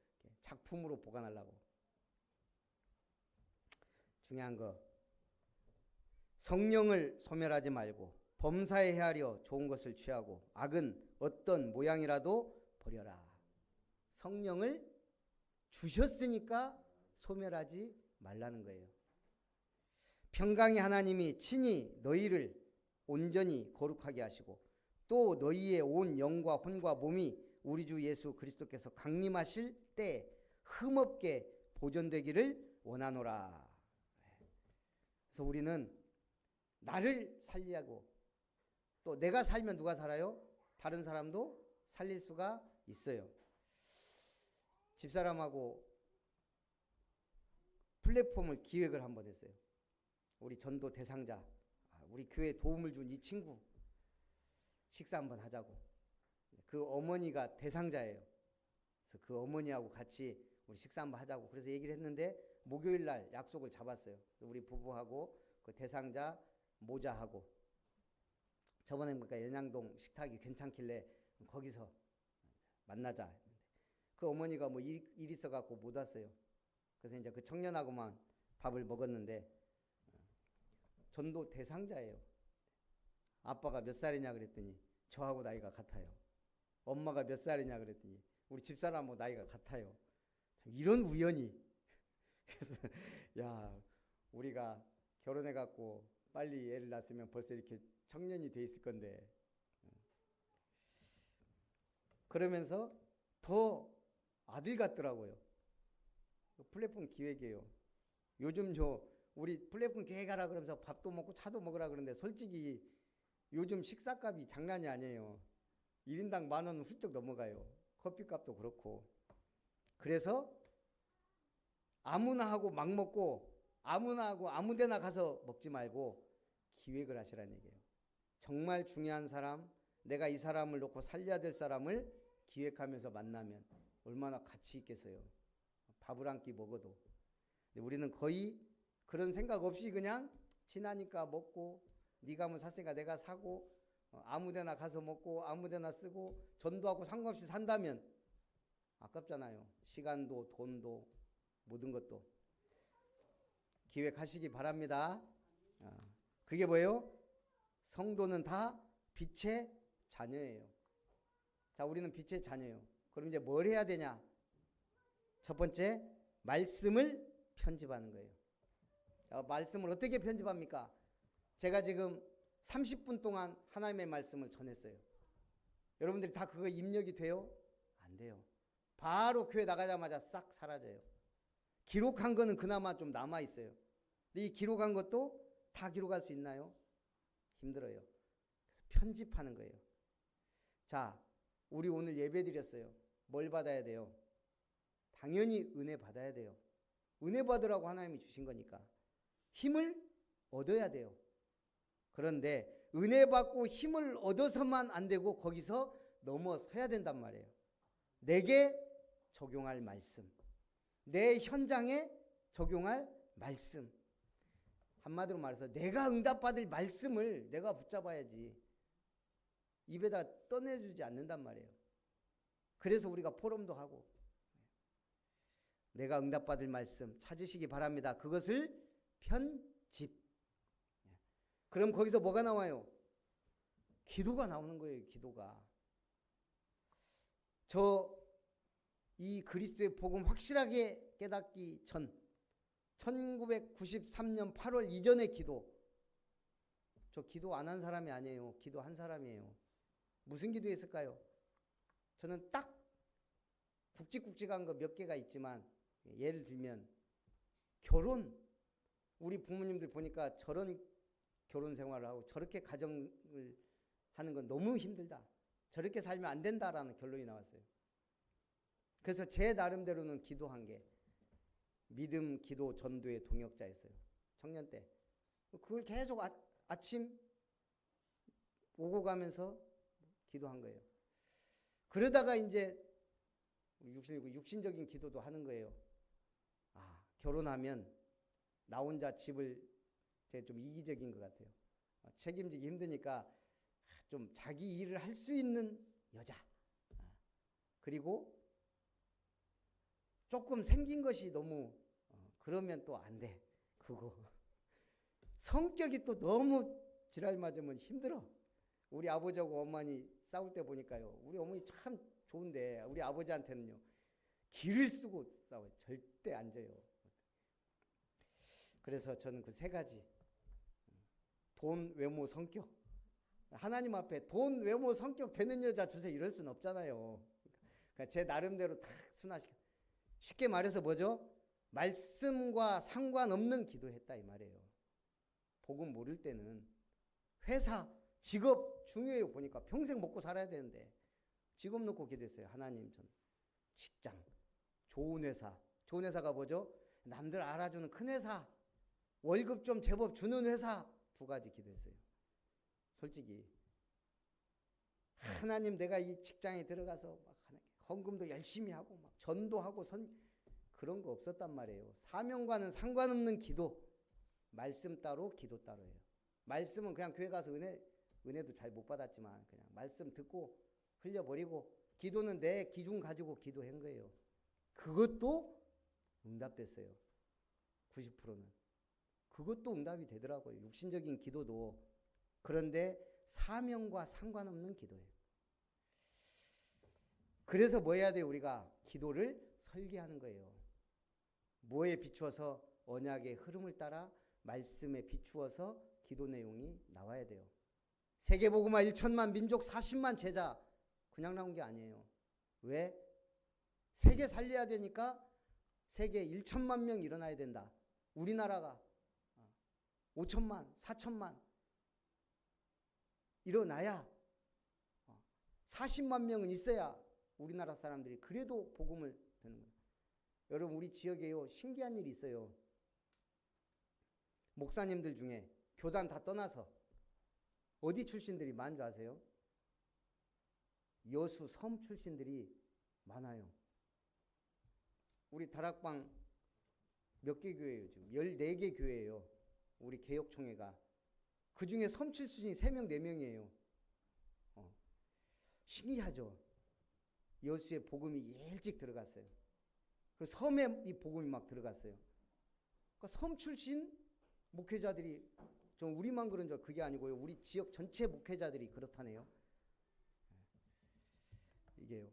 작품으로 보관하려고. 중요한 거, 성령을 소멸하지 말고 범사에 헤아려 좋은 것을 취하고 악은 어떤 모양이라도 버려라. 성령을 주셨으니까 소멸하지 말라는 거예요. 평강의 하나님이 친히 너희를 온전히 거룩하게 하시고 또 너희의 온 영과 혼과 몸이 우리 주 예수 그리스도께서 강림하실 때 흠없게 보존되기를 원하노라. 그래서 우리는 나를 살리고 또 내가 살면 누가 살아요? 다른 사람도 살릴 수가 있어요. 집사람하고 플랫폼을 기획을 한번 했어요. 우리 전도 대상자, 우리 교회에 도움을 준 이 친구 식사 한번 하자고. 그 어머니가 대상자예요. 그래서 그 어머니하고 같이 우리 식사 한번 하자고. 그래서 얘기를 했는데 목요일 날 약속을 잡았어요. 우리 부부하고 그 대상자 모자하고. 저번에 보니까 연양동 식탁이 괜찮길래 거기서 만나자. 그 어머니가 뭐 일 있어 갖고 못 왔어요. 그래서 이제 그 청년하고만 밥을 먹었는데 전도 대상자예요. 아빠가 몇 살이냐 그랬더니 저하고 나이가 같아요. 엄마가 몇 살이냐 그랬더니 우리 집사람하고 나이가 같아요. 이런 우연이. 그래서 야, 우리가 결혼해 갖고 빨리 애를 낳았으면 벌써 이렇게 청년이 돼 있을 건데. 그러면서 더 아들 같더라고요. 플랫폼 기획이에요. 요즘 우리 플랫폼 기획하라 그러면서 밥도 먹고 차도 먹으라 그러는데 솔직히 요즘 식사값이 장난이 아니에요. 1인당 10,000원 훌쩍 넘어가요. 커피값도 그렇고. 그래서 아무나 하고 막 먹고 아무나 하고 아무데나 가서 먹지 말고 기획을 하시라는 얘기예요. 정말 중요한 사람, 내가 이 사람을 놓고 살려야 될 사람을 기획하면서 만나면 얼마나 가치 있겠어요. 밥을 한 끼 먹어도. 근데 우리는 거의 그런 생각 없이 그냥 지나니까 먹고 네가 뭐 샀으니까 내가 사고 아무데나 가서 먹고 아무데나 쓰고 전도하고 상관없이 산다면 아깝잖아요. 시간도 돈도 모든 것도. 기획하시기 바랍니다. 그게 뭐예요? 성도는 다 빛의 자녀예요. 자, 우리는 빛의 자녀예요. 그럼 이제 뭘 해야 되냐? 첫 번째, 말씀을 편집하는 거예요. 자, 말씀을 어떻게 편집합니까? 제가 지금 30분 동안 하나님의 말씀을 전했어요. 여러분들이 다 그거 입력이 돼요? 안 돼요. 바로 교회 나가자마자 싹 사라져요. 기록한 거는 그나마 좀 남아 있어요. 근데 이 기록한 것도 다 기록할 수 있나요? 힘들어요. 그래서 편집하는 거예요. 자, 우리 오늘 예배 드렸어요. 뭘 받아야 돼요? 당연히 은혜 받아야 돼요. 은혜 받으라고 하나님이 주신 거니까 힘을 얻어야 돼요. 그런데 은혜 받고 힘을 얻어서만 안 되고 거기서 넘어서야 된단 말이에요. 내게 적용할 말씀, 내 현장에 적용할 말씀. 한마디로 말해서 내가 응답받을 말씀을 내가 붙잡아야지 입에다 떠내주지 않는단 말이에요. 그래서 우리가 포럼도 하고 내가 응답받을 말씀 찾으시기 바랍니다. 그것을 편집. 그럼 거기서 뭐가 나와요? 기도가 나오는 거예요. 기도가. 이 그리스도의 복음 확실하게 깨닫기 전 1993년 8월 이전의 기도. 저 기도 안 한 사람이 아니에요. 기도한 사람이에요. 무슨 기도했을까요? 저는 딱 굵직굵직한 거 몇 개가 있지만 예를 들면 결혼. 우리 부모님들 보니까 저런 결혼 생활을 하고 저렇게 가정을 하는 건 너무 힘들다. 저렇게 살면 안 된다라는 결론이 나왔어요. 그래서 제 나름대로는 기도한 게 믿음, 기도, 전도의 동역자였어요. 청년 때. 그걸 계속 아침 오고 가면서 기도한 거예요. 그러다가 이제 육신적인 기도도 하는 거예요. 결혼하면 나 혼자 집을 제가 좀 이기적인 것 같아요. 책임지기 힘드니까 좀 자기 일을 할 수 있는 여자. 그리고 조금 생긴 것이 너무 그러면 또 안 돼. 그거 성격이 또 너무 지랄 맞으면 힘들어. 우리 아버지하고 어머니 싸울 때 보니까요. 우리 어머니 참 좋은데 우리 아버지한테는요. 기를 쓰고 싸워요. 절대 안 져요. 그래서 저는 그 세 가지. 돈, 외모, 성격. 하나님 앞에 돈, 외모, 성격 되는 여자 주세요. 이럴 수는 없잖아요. 그러니까 제 나름대로 다 순화시켜. 쉽게 말해서 뭐죠? 말씀과 상관없는 기도했다 이 말이에요. 복음 모를 때는 회사, 직업 중요해요. 보니까 평생 먹고 살아야 되는데 직업 놓고 기도했어요. 하나님 전 직장, 좋은 회사. 좋은 회사가 뭐죠? 남들 알아주는 큰 회사, 월급 좀 제법 주는 회사. 두 가지 기도했어요. 솔직히 하나님 내가 이 직장에 들어가서 막 헌금도 열심히 하고 막 전도하고 그런 거 없었단 말이에요. 사명과는 상관없는 기도. 말씀 따로 기도 따로예요. 말씀은 그냥 교회 가서 은혜도 잘 못 받았지만 그냥 말씀 듣고 흘려버리고, 기도는 내 기준 가지고 기도한 거예요. 그것도 응답됐어요. 90%는. 그것도 응답이 되더라고요. 육신적인 기도도. 그런데 사명과 상관없는 기도예요. 그래서 뭐 해야 돼요? 우리가 기도를 설계하는 거예요. 뭐에 비추어서? 언약의 흐름을 따라 말씀에 비추어서 기도 내용이 나와야 돼요. 세계복음화 1천만 민족 40만 제자 그냥 나온 게 아니에요. 왜? 세계 살려야 되니까 세계 1천만 명 일어나야 된다. 우리나라가 5천만, 4천만 일어나야 40만 명은 있어야 우리나라 사람들이 그래도 복음을 듣는 거예요. 여러분 우리 지역에요 신기한 일이 있어요. 목사님들 중에 교단 다 떠나서 어디 출신들이 많은 줄 아세요? 여수 섬 출신들이 많아요. 우리 다락방 몇 개 교회예요? 지금 14개 교회예요. 우리 개혁총회가. 그 중에 섬 출신이 3명, 4명이에요. 신기하죠? 여수에 복음이 일찍 들어갔어요. 그 섬에 이 복음이 막 들어갔어요. 그러니까 섬 출신 목회자들이, 좀 우리만 그런 줄 그게 아니고요. 우리 지역 전체 목회자들이 그렇다네요. 이게요.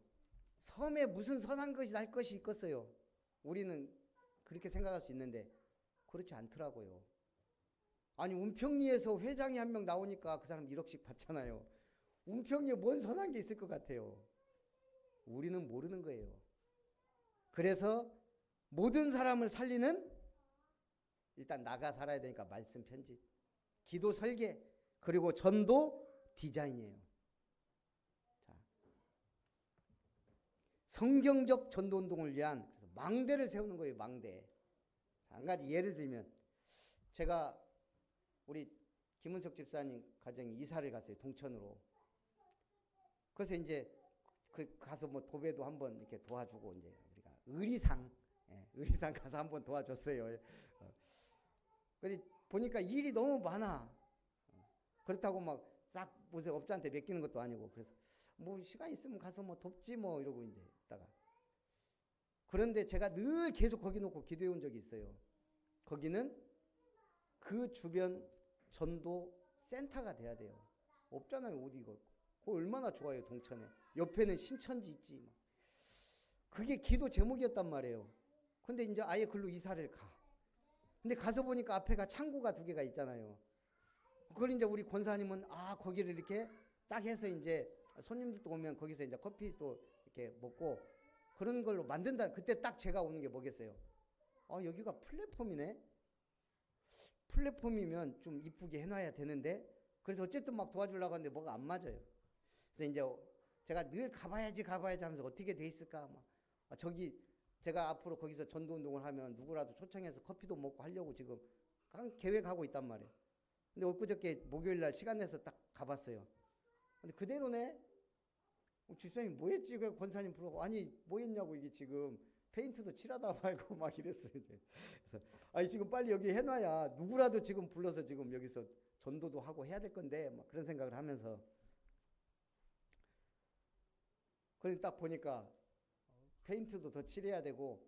섬에 무슨 선한 것이 날 것이 있겠어요. 우리는 그렇게 생각할 수 있는데 그렇지 않더라고요. 아니 은평리에서 회장이 한 명 나오니까 그 사람 1억씩 받잖아요. 은평리에 뭔 선한 게 있을 것 같아요. 우리는 모르는 거예요. 그래서 모든 사람을 살리는, 일단 나가 살아야 되니까 말씀 편지, 기도 설계, 그리고 전도 디자인이에요. 자, 성경적 전도 운동을 위한 망대를 세우는 거예요. 망대. 한 가지 예를 들면, 제가 우리 김은석 집사님 가정에 이사를 갔어요. 동천으로. 그래서 이제 가서 뭐 도배도 한번 이렇게 도와주고, 이제 우리가 의리상 가서 한번 도와줬어요. 근데 보니까 일이 너무 많아. 그렇다고 막 싹 무슨 업자한테 맡기는 것도 아니고, 그래서 뭐 시간 있으면 가서 뭐 돕지 뭐 이러고 이제 있다가. 그런데 제가 늘 계속 거기 놓고 기도해 온 적이 있어요. 거기는 그 주변 전도 센터가 돼야 돼요. 없잖아요. 어디 이거. 그거 얼마나 좋아요. 동천에. 옆에는 신천지 있지. 그게 기도 제목이었단 말이에요. 근데 이제 아예 글로 이사를 가. 근데 가서 보니까 앞에가 창고가 2개가 있잖아요. 그걸 이제 우리 권사님은 거기를 이렇게 딱 해서 이제 손님들도 오면 거기서 이제 커피도 이렇게 먹고 그런 걸로 만든다. 그때 딱 제가 오는 게 뭐겠어요? 여기가 플랫폼이네. 플랫폼이면 좀 이쁘게 해놔야 되는데, 그래서 어쨌든 막 도와주려고 하는데 뭐가 안 맞아요. 그래서 이제 제가 늘 가봐야지 하면서 어떻게 돼 있을까. 저기 제가 앞으로 거기서 전도 운동을 하면 누구라도 초청해서 커피도 먹고 하려고 지금 계획하고 있단 말이에요. 근데 엊그저께 목요일날 시간 내서 딱 가봤어요. 근데 그대로네. 집사님 뭐 했지? 그 권사님 부르고, 아니 뭐 했냐고, 이게 지금 페인트도 칠하다 말고 막 이랬어요. 그래서 아니 지금 빨리 여기 해놔야 누구라도 지금 불러서 지금 여기서 전도도 하고 해야 될 건데 막 그런 생각을 하면서, 그래서 딱 보니까 페인트도 더 칠해야 되고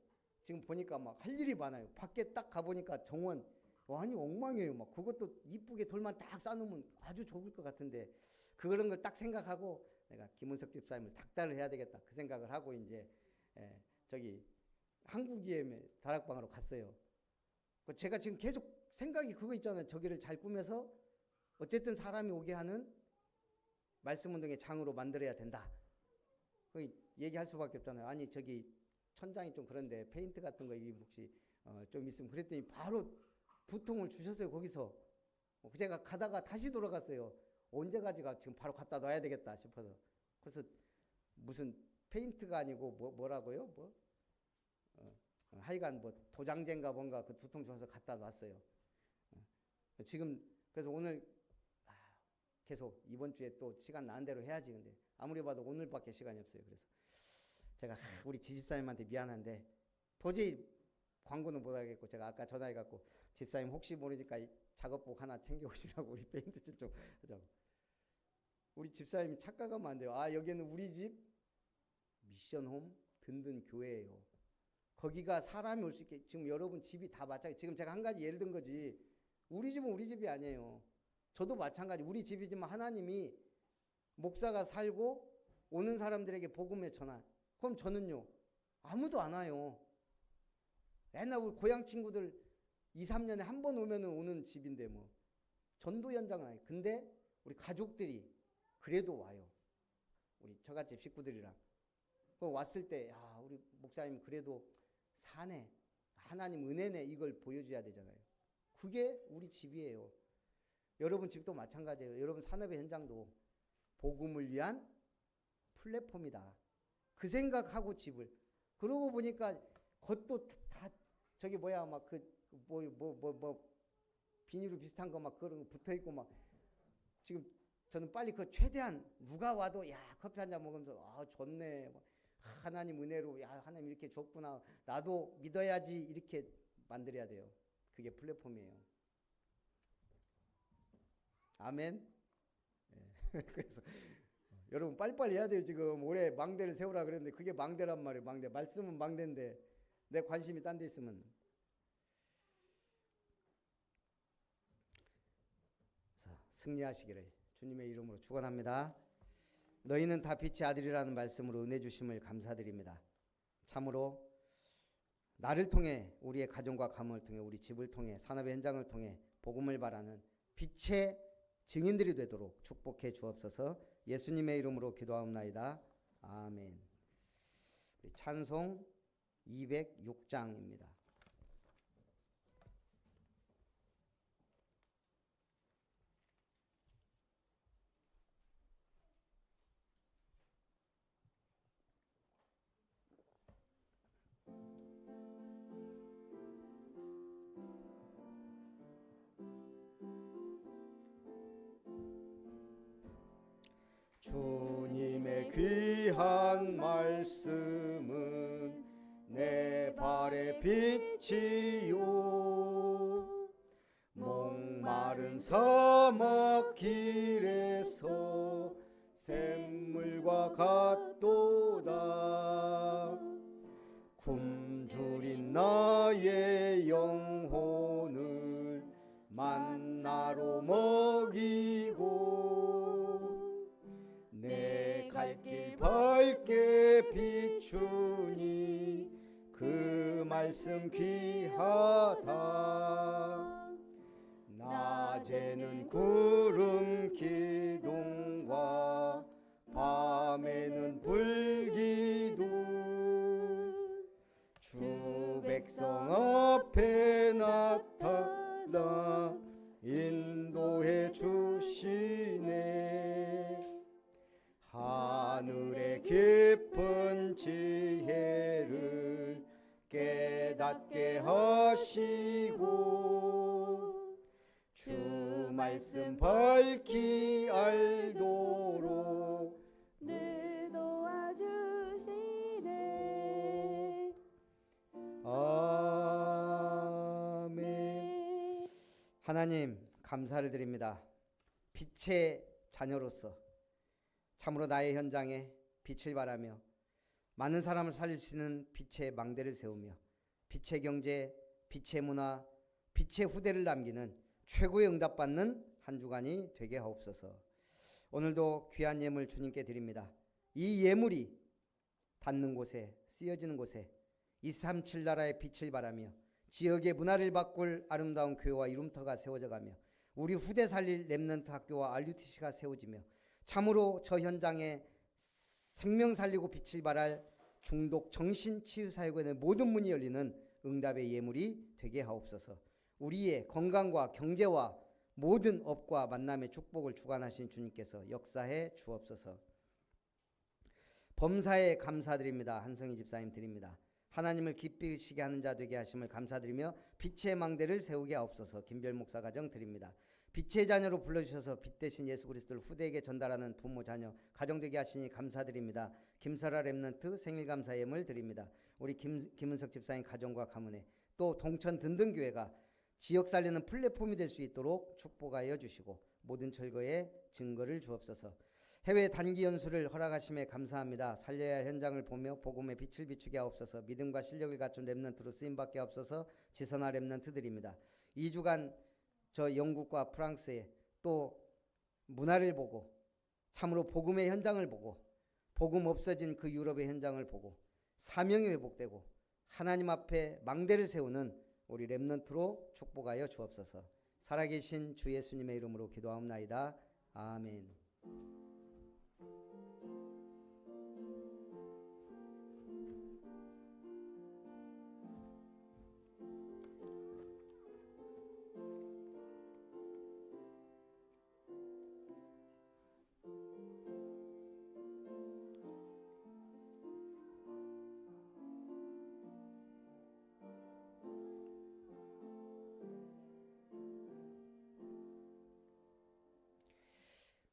지금 보니까 막 할 일이 많아요. 밖에 딱 가보니까 정원 완전 엉망이에요. 막 그것도 이쁘게 돌만 딱 쌓아놓으면 아주 좋을 것 같은데 그런 걸 딱 생각하고 내가 김은석 집사님을 닥달을 해야 되겠다 그 생각을 하고 이제 저기 한국이엠 다락방으로 갔어요. 제가 지금 계속 생각이 그거 있잖아요. 저기를 잘 꾸며서 어쨌든 사람이 오게 하는 말씀운동의 장으로 만들어야 된다. 얘기할 수밖에 없잖아요. 아니 저기 천장이 좀 그런데 페인트 같은 거 혹시 좀 있으면 그랬더니 바로 부통을 주셨어요. 거기서 제가 가다가 다시 돌아갔어요. 언제까지가 지금 바로 갖다 놔야 되겠다 싶어서. 그래서 무슨 페인트가 아니고 뭐라고요? 하여간 도장제인가 뭔가 그 2통 주워서 갖다 놨어요. 지금 그래서 오늘 계속 이번 주에 또 시간 나는 대로 해야지. 근데 아무리 봐도 오늘밖에 시간이 없어요. 그래서 제가 우리 지집사님한테 미안한데 도저히 광고는 못 하겠고 제가 아까 전화해갖고 집사님 혹시 모르니까 작업복 하나 챙겨오시라고 우리 페인트 좀 하자고. 우리 집사님이 착각하면 안 돼요. 여기는 우리 집 미션홈 든든 교회예요. 거기가 사람이 올 수 있게 지금 여러분 집이 다 마찬가지. 지금 제가 한 가지 예를 든 거지 우리 집은 우리 집이 아니에요. 저도 마찬가지. 우리 집이지만 하나님이 목사가 살고 오는 사람들에게 복음의 전환. 그럼 저는요 아무도 안 와요. 옛날 우리 고향 친구들 2, 3년에 한 번 오면은 오는 집인데 뭐 전도 현장은 아니에요. 근데 우리 가족들이 그래도 와요. 우리 처갓집 식구들이랑 왔을 때 우리 목사님 그래도 사네 하나님 은혜네 이걸 보여줘야 되잖아요. 그게 우리 집이에요. 여러분 집도 마찬가지예요. 여러분 산업의 현장도 복음을 위한 플랫폼이다. 그 생각하고 집을. 그러고 보니까 겉도 다 저기 막 비닐로 비슷한 거 막 그런 거 붙어 있고 막 지금 저는 빨리 그 최대한 누가 와도 커피 한 잔 먹으면서 좋네. 하나님 은혜로 하나님 이렇게 줬구나. 나도 믿어야지 이렇게 만들어야 돼요. 그게 플랫폼이에요. 아멘. 그래서 여러분 빨리빨리 해야 돼요. 지금 올해 망대를 세우라 그랬는데 그게 망대란 말이에요. 망대. 말씀은 망대인데 내 관심이 딴 데 있으면. 자, 승리하시기를 주님의 이름으로 축원합니다. 너희는 다 빛의 아들이라는 말씀으로 은혜 주심을 감사드립니다. 참으로 나를 통해 우리의 가정과 가문을 통해 우리 집을 통해 산업의 현장을 통해 복음을 바라는 빛의 증인들이 되도록 축복해 주옵소서. 예수님의 이름으로 기도하옵나이다. 아멘. 찬송 206장입니다. 주님의 귀한 말씀은 내 발의 빛이요 목마른 사막 길에서 샘물과 같도다. 굶주린 나의 영혼을 만나로 먹이고 내 갈 길 밝게 비추니 그 말씀 귀하다. 낮에는 구름 기둥과 밤에는 불기둥 주 백성 앞에 나타나 인도해 주시네. 하늘의 깊은 지혜를 깨닫게 하시고 주 말씀 밝히 알도록 늘 도와주시네. 아멘. 하나님 감사를 드립니다. 빛의 자녀로서 참으로 나의 현장에 빛을 발하며 많은 사람을 살릴 수 있는 빛의 망대를 세우며 빛의 경제, 빛의 문화, 빛의 후대를 남기는 최고의 응답받는 한 주간이 되게 하옵소서. 오늘도 귀한 예물 주님께 드립니다. 이 예물이 닿는 곳에, 쓰여지는 곳에 237 나라의 빛을 발하며 지역의 문화를 바꿀 아름다운 교회와 이룸터가 세워져가며 우리 후대 살릴 렘넌트 학교와 RUTC가 세워지며 참으로 저 현장에 생명 살리고 빛을 발할 중독 정신치유사역원의 모든 문이 열리는 응답의 예물이 되게 하옵소서. 우리의 건강과 경제와 모든 업과 만남의 축복을 주관하신 주님께서 역사해 주옵소서. 범사에 감사드립니다. 한성희 집사님 드립니다. 하나님을 기쁘시게 하는 자 되게 하심을 감사드리며 빛의 망대를 세우게 하옵소서. 김별 목사 가정 드립니다. 빛의 자녀로 불러주셔서 빛 대신 예수 그리스도를 후대에게 전달하는 부모 자녀 가정 되게 하시니 감사드립니다. 김설아 렘넌트 생일 감사 예물 드립니다. 우리 김은석 집사님 가정과 가문에 또 동천 든든교회가 지역 살리는 플랫폼이 될 수 있도록 축복하여 주시고 모든 철거에 증거를 주옵소서. 해외 단기 연수를 허락하심에 감사합니다. 살려야 할 현장을 보며 복음의 빛을 비추게 하옵소서. 믿음과 실력을 갖춘 렘넌트로 쓰임받게 하옵소서. 지선아 렘넌트들입니다. 2주간 저 영국과 프랑스에 또 문화를 보고 참으로 복음의 현장을 보고 복음 없어진 그 유럽의 현장을 보고 사명이 회복되고 하나님 앞에 망대를 세우는 우리 렘넌트로 축복하여 주옵소서. 살아계신 주 예수님의 이름으로 기도하옵나이다. 아멘.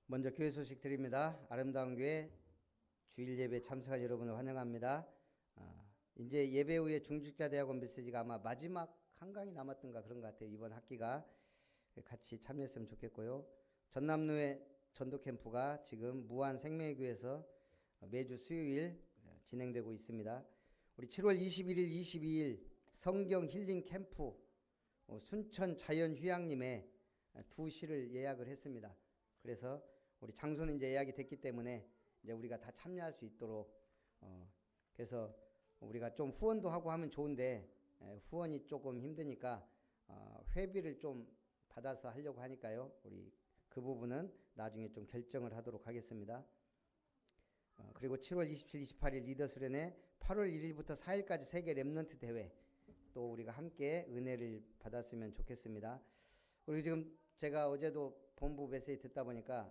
먼저 교회 소식 드립니다. 아름다운 교회 주일 예배 참석한 여러분을 환영합니다. 이제 예배 후에 중직자 대학원 메시지가 아마 마지막 한 강이 남았던가 그런 것 같아요. 이번 학기가 같이 참여했으면 좋겠고요. 전남로의 전도 캠프가 지금 무안 생명교회에서 매주 수요일 진행되고 있습니다. 우리 7월 21일, 22일 성경 힐링 캠프 순천 자연휴양림에 2시를 예약을 했습니다. 그래서 우리 장소는 이제 예약이 됐기 때문에 이제 우리가 다 참여할 수 있도록 그래서 우리가 좀 후원도 하고 하면 좋은데 후원이 조금 힘드니까 회비를 좀 받아서 하려고 하니까요. 우리 그 부분은 나중에 좀 결정을 하도록 하겠습니다. 그리고 7월 27, 28일 리더 수련회 8월 1일부터 4일까지 세계 렘넌트 대회 또 우리가 함께 은혜를 받았으면 좋겠습니다. 그리고 지금 제가 어제도 본부 메시지 듣다 보니까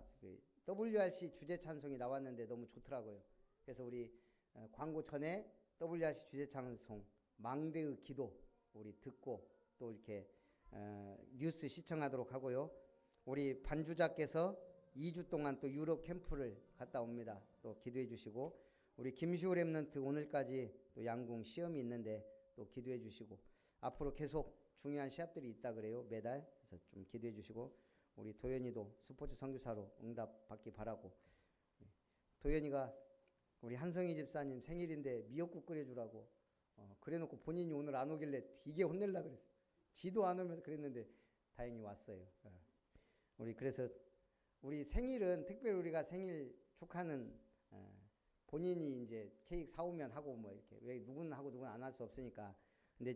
WRC 주제 찬송이 나왔는데 너무 좋더라고요. 그래서 우리 광고 전에 WRC 주제 찬송 망대의 기도 우리 듣고 또 이렇게 뉴스 시청하도록 하고요. 우리 반주자께서 2주 동안 또 유럽 캠프를 갔다 옵니다. 또 기도해 주시고 우리 김시호 렘넌트 오늘까지 또 양궁 시험이 있는데 또 기도해 주시고 앞으로 계속 중요한 시합들이 있다 그래요. 매달. 그래서 좀 기도해 주시고 우리 도연이도 스포츠 선교사로 응답 받기 바라고. 도연이가 우리 한성희 집사님 생일인데 미역국 끓여주라고 그래놓고 본인이 오늘 안 오길래 되게 혼낼라 그랬어. 지도 안 오면서 그랬는데 다행히 왔어요. 우리 그래서 우리 생일은 특별히 우리가 생일 축하는 본인이 이제 케이크 사오면 하고 뭐 이렇게 왜 누구는 하고 누구는 안 할 수 없으니까. 근데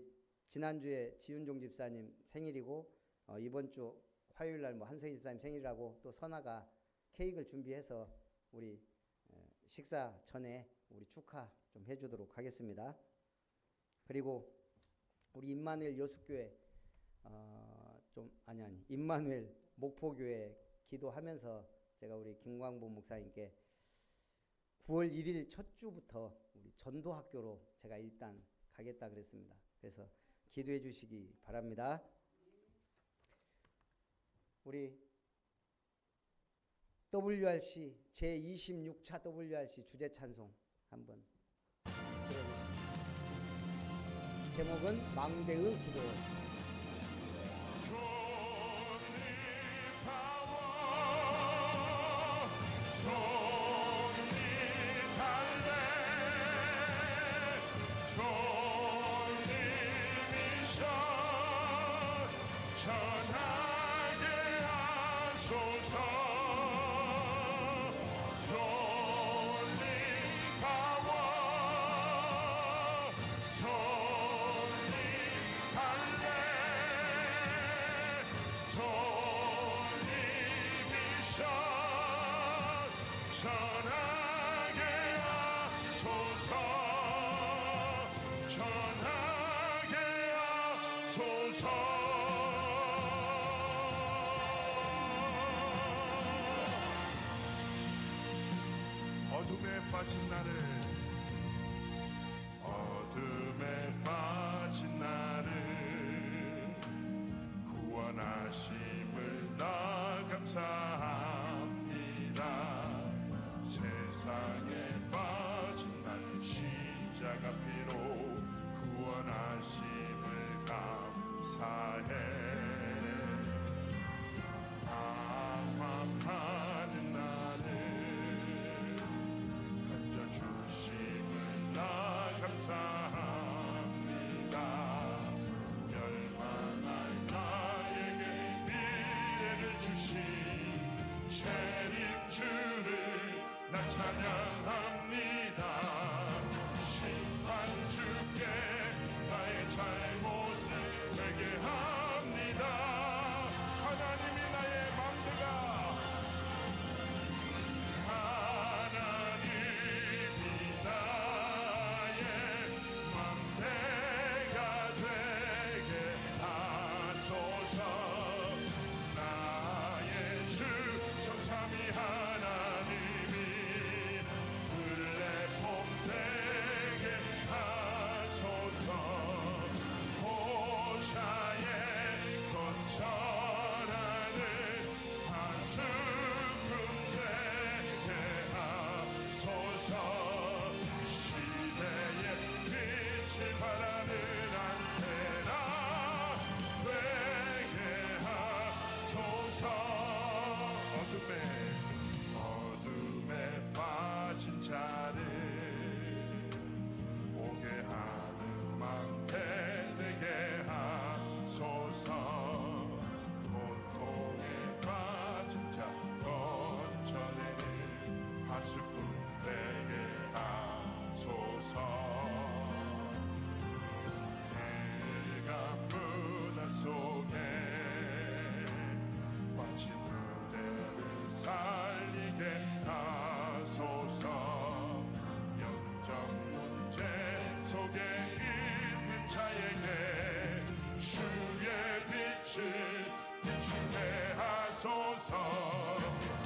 지난주에 지윤종 집사님 생일이고 이번 주 화요일 날 뭐 한성희 집사님 생일이라고 또 선아가 케이크를 준비해서 우리 식사 전에 우리 축하 좀 해주도록 하겠습니다. 그리고 우리 임마누엘 여수교회 임마누엘 목포교회 기도하면서 제가 우리 김광보 목사님께 9월 1일 첫 주부터 우리 전도학교로 제가 일단 가겠다 그랬습니다. 그래서 기도해 주시기 바랍니다. 우리 WRC 제26차 WRC 주제 찬송 한번 들어보시죠. 제목은 망대의 기도. 손이 달래 전하게 하소서 전하게 하소서 어둠에 빠진 나를 어둠에 빠진 나를 구원하심을 나 감사합니다. 세상에 빠진 나를 십자가 피로 구원하심을 감사해. 방황하는 나를 건져주심을 나 감사합니다. 멸망할 나에게 미래를 주신 재림주를 나 찬양합니다. 심판주께 나의 잘못을 회개합니다. 하나님이 나의 맘대가 하나님이 나의 맘대가 되게 하소서. 나의 주 성삼위 하나님이 불레폼 되게 하소서. 호샤의 거처라는 하수꾼 되게 하소서. 시대의 빛을 발하는 안테나 되게 하소서. 어둠에 빠진 자를 오게 하는 망대 되게 하소서. 고통에 빠진 자 건져내는 파수꾼 되게 하소서. 해가 문화 속에 빠진 그대를 살리게 하소서. 영적 문제 속에 있는 자에게 주의 빛을 비추게 하소서.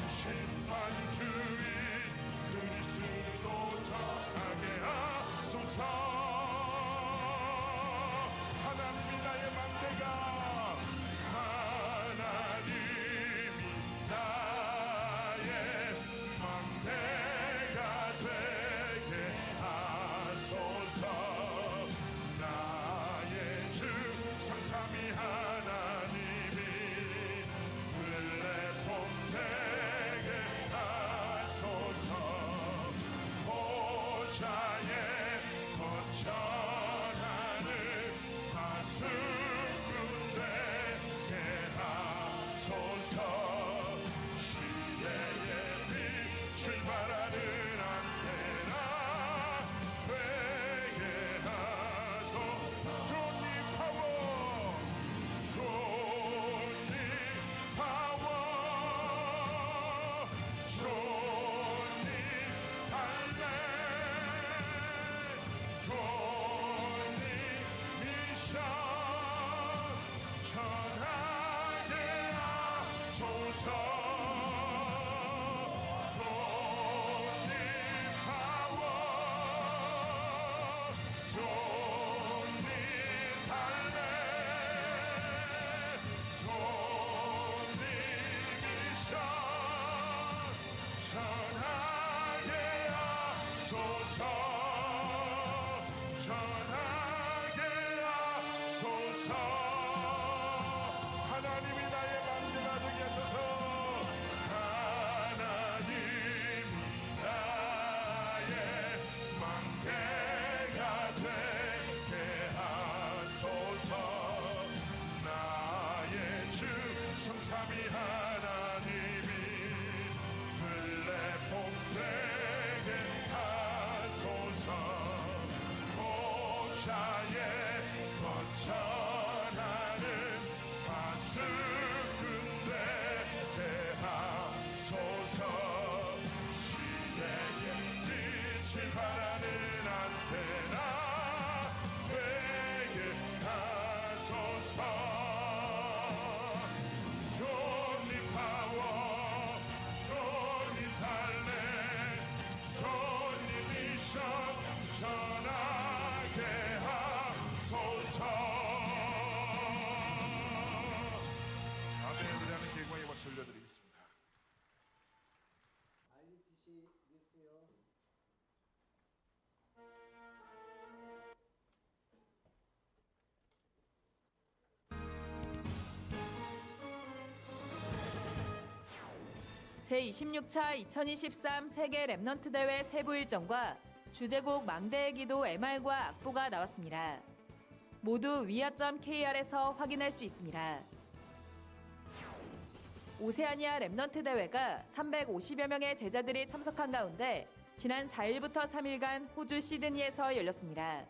심판주의 그리스도 전하게 하소서. 하나님이 나의 망대가 하나님이 나의 망대가 되게 하소서. 나의 주 성삼위 하나님이 불레폼 되게 하소서. 호자의 거처하는 하수꾼 되게 하소서. 시대의 빛을 발하는 안테나 되게 하소서. 존니 파워 존니 파워 존니 달래 존니 미션 전하게 하소서. 존니 파워 존니 달래 존니 미션 전하게 하소서. 전하게 하소서. 하나님이 나의 망대가 되게 하소서. 하나님이 나의 망대가 되게 하소서. 나의 주 성삼위 하나님이 불레폼 되게 하소서. 호자의 거처나는 하수꾼 되게 하소서. 빛을 발하는 안테나 되게 하소서. 존니 파워, 존니 달래, 존니 미션 전하게 하소서. 아멘. 우리 하나님께 영광의 박수 올려드리겠습니다. ITC 뉴스요. 제26차 2023 세계 랩넌트 대회 세부 일정과 주제곡 망대의 기도 MR과 악보가 나왔습니다. 모두 위아.kr에서 확인할 수 있습니다. 오세아니아 랩넌트 대회가 350여 명의 제자들이 참석한 가운데 지난 4일부터 3일간 호주 시드니에서 열렸습니다.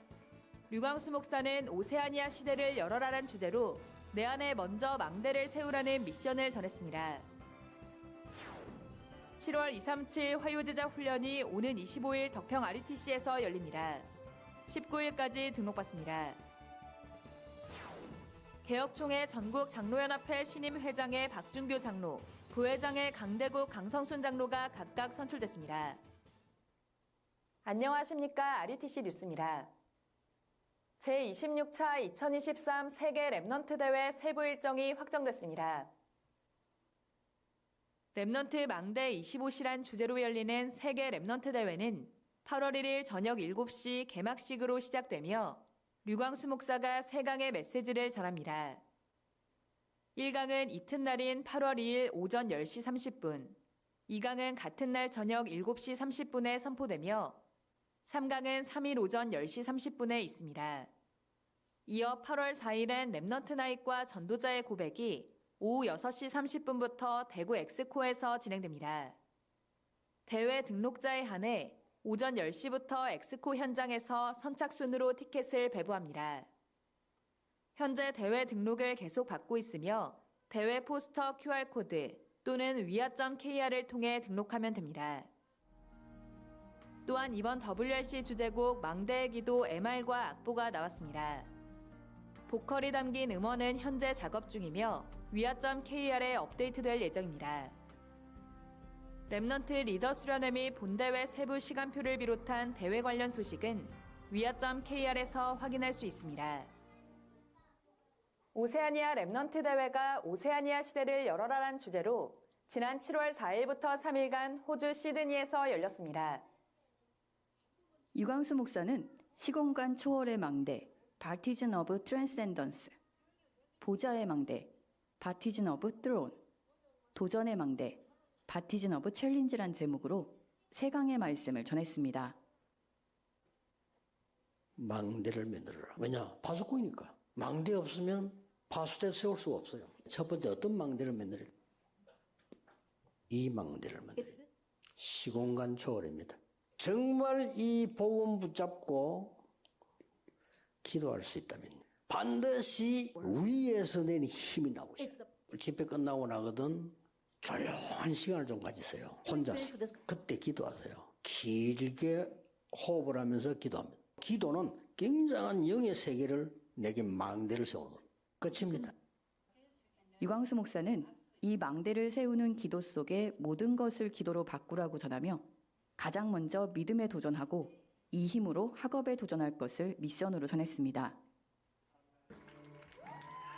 류광수 목사는 오세아니아 시대를 열어라란 주제로 내 안에 먼저 망대를 세우라는 미션을 전했습니다. 7월 237 화요제자 훈련이 오는 25일 덕평 RUTC에서 열립니다. 19일까지 등록받습니다. 개혁총회 전국 장로연합회 신임 회장의 박준규 장로, 부회장의 강대국 강성순 장로가 각각 선출됐습니다. 안녕하십니까. RUTC 뉴스입니다. 제26차 2023 세계 랩넌트 대회 세부 일정이 확정됐습니다. 랩넌트 망대 25시란 주제로 열리는 세계 랩넌트 대회는 8월 1일 저녁 7시 개막식으로 시작되며 류광수 목사가 3강의 메시지를 전합니다. 1강은 이튿날인 8월 2일 오전 10시 30분, 2강은 같은 날 저녁 7시 30분에 선포되며 3강은 3일 오전 10시 30분에 있습니다. 이어 8월 4일엔 랩넌트 나잇과 전도자의 고백이 오후 6시 30분부터 대구 엑스코에서 진행됩니다. 대회 등록자에 한해 오전 10시부터 엑스코 현장에서 선착순으로 티켓을 배부합니다. 현재 대회 등록을 계속 받고 있으며 대회 포스터 QR코드 또는 위아.kr을 통해 등록하면 됩니다. 또한 이번 WRC 주제곡 망대의 기도 MR과 악보가 나왔습니다. 보컬이 담긴 음원은 현재 작업 중이며 위아.kr에 업데이트될 예정입니다. 랩넌트 리더 수련회 및 본대회 세부 시간표를 비롯한 대회 관련 소식은 위아.kr에서 확인할 수 있습니다. 오세아니아 랩넌트 대회가 오세아니아 시대를 열어라란 주제로 지난 7월 4일부터 3일간 호주 시드니에서 열렸습니다. 유광수 목사는 시공간 초월의 망대, 바티즌 오브 트랜스cendence, 보좌의 망대, 바티즌 오브 트론, 도전의 망대, 바티즌 오브 챌린지란 제목으로 3강의 말씀을 전했습니다. 망대를 만들어라. 왜냐? 파수꾼이니까. 망대 없으면 파수대 세울 수가 없어요. 첫 번째 어떤 망대를 만들어야 돼? 이 망대를 만들어야 돼. 시공간 초월입니다. 정말 이 복음 붙잡고 기도할 수 있다면 반드시 위에서 내는 힘이 나오고 있어요. 집회 끝나고 나거든 조용한 시간을 좀 가지세요. 혼자서. 그때 기도하세요. 길게 호흡을 하면서 기도합니다. 기도는 굉장한 영의 세계를 내게 망대를 세우는 거예요. 끝입니다. 유광수 목사는 이 망대를 세우는 기도 속에 모든 것을 기도로 바꾸라고 전하며 가장 먼저 믿음에 도전하고 이 힘으로 학업에 도전할 것을 미션으로 전했습니다.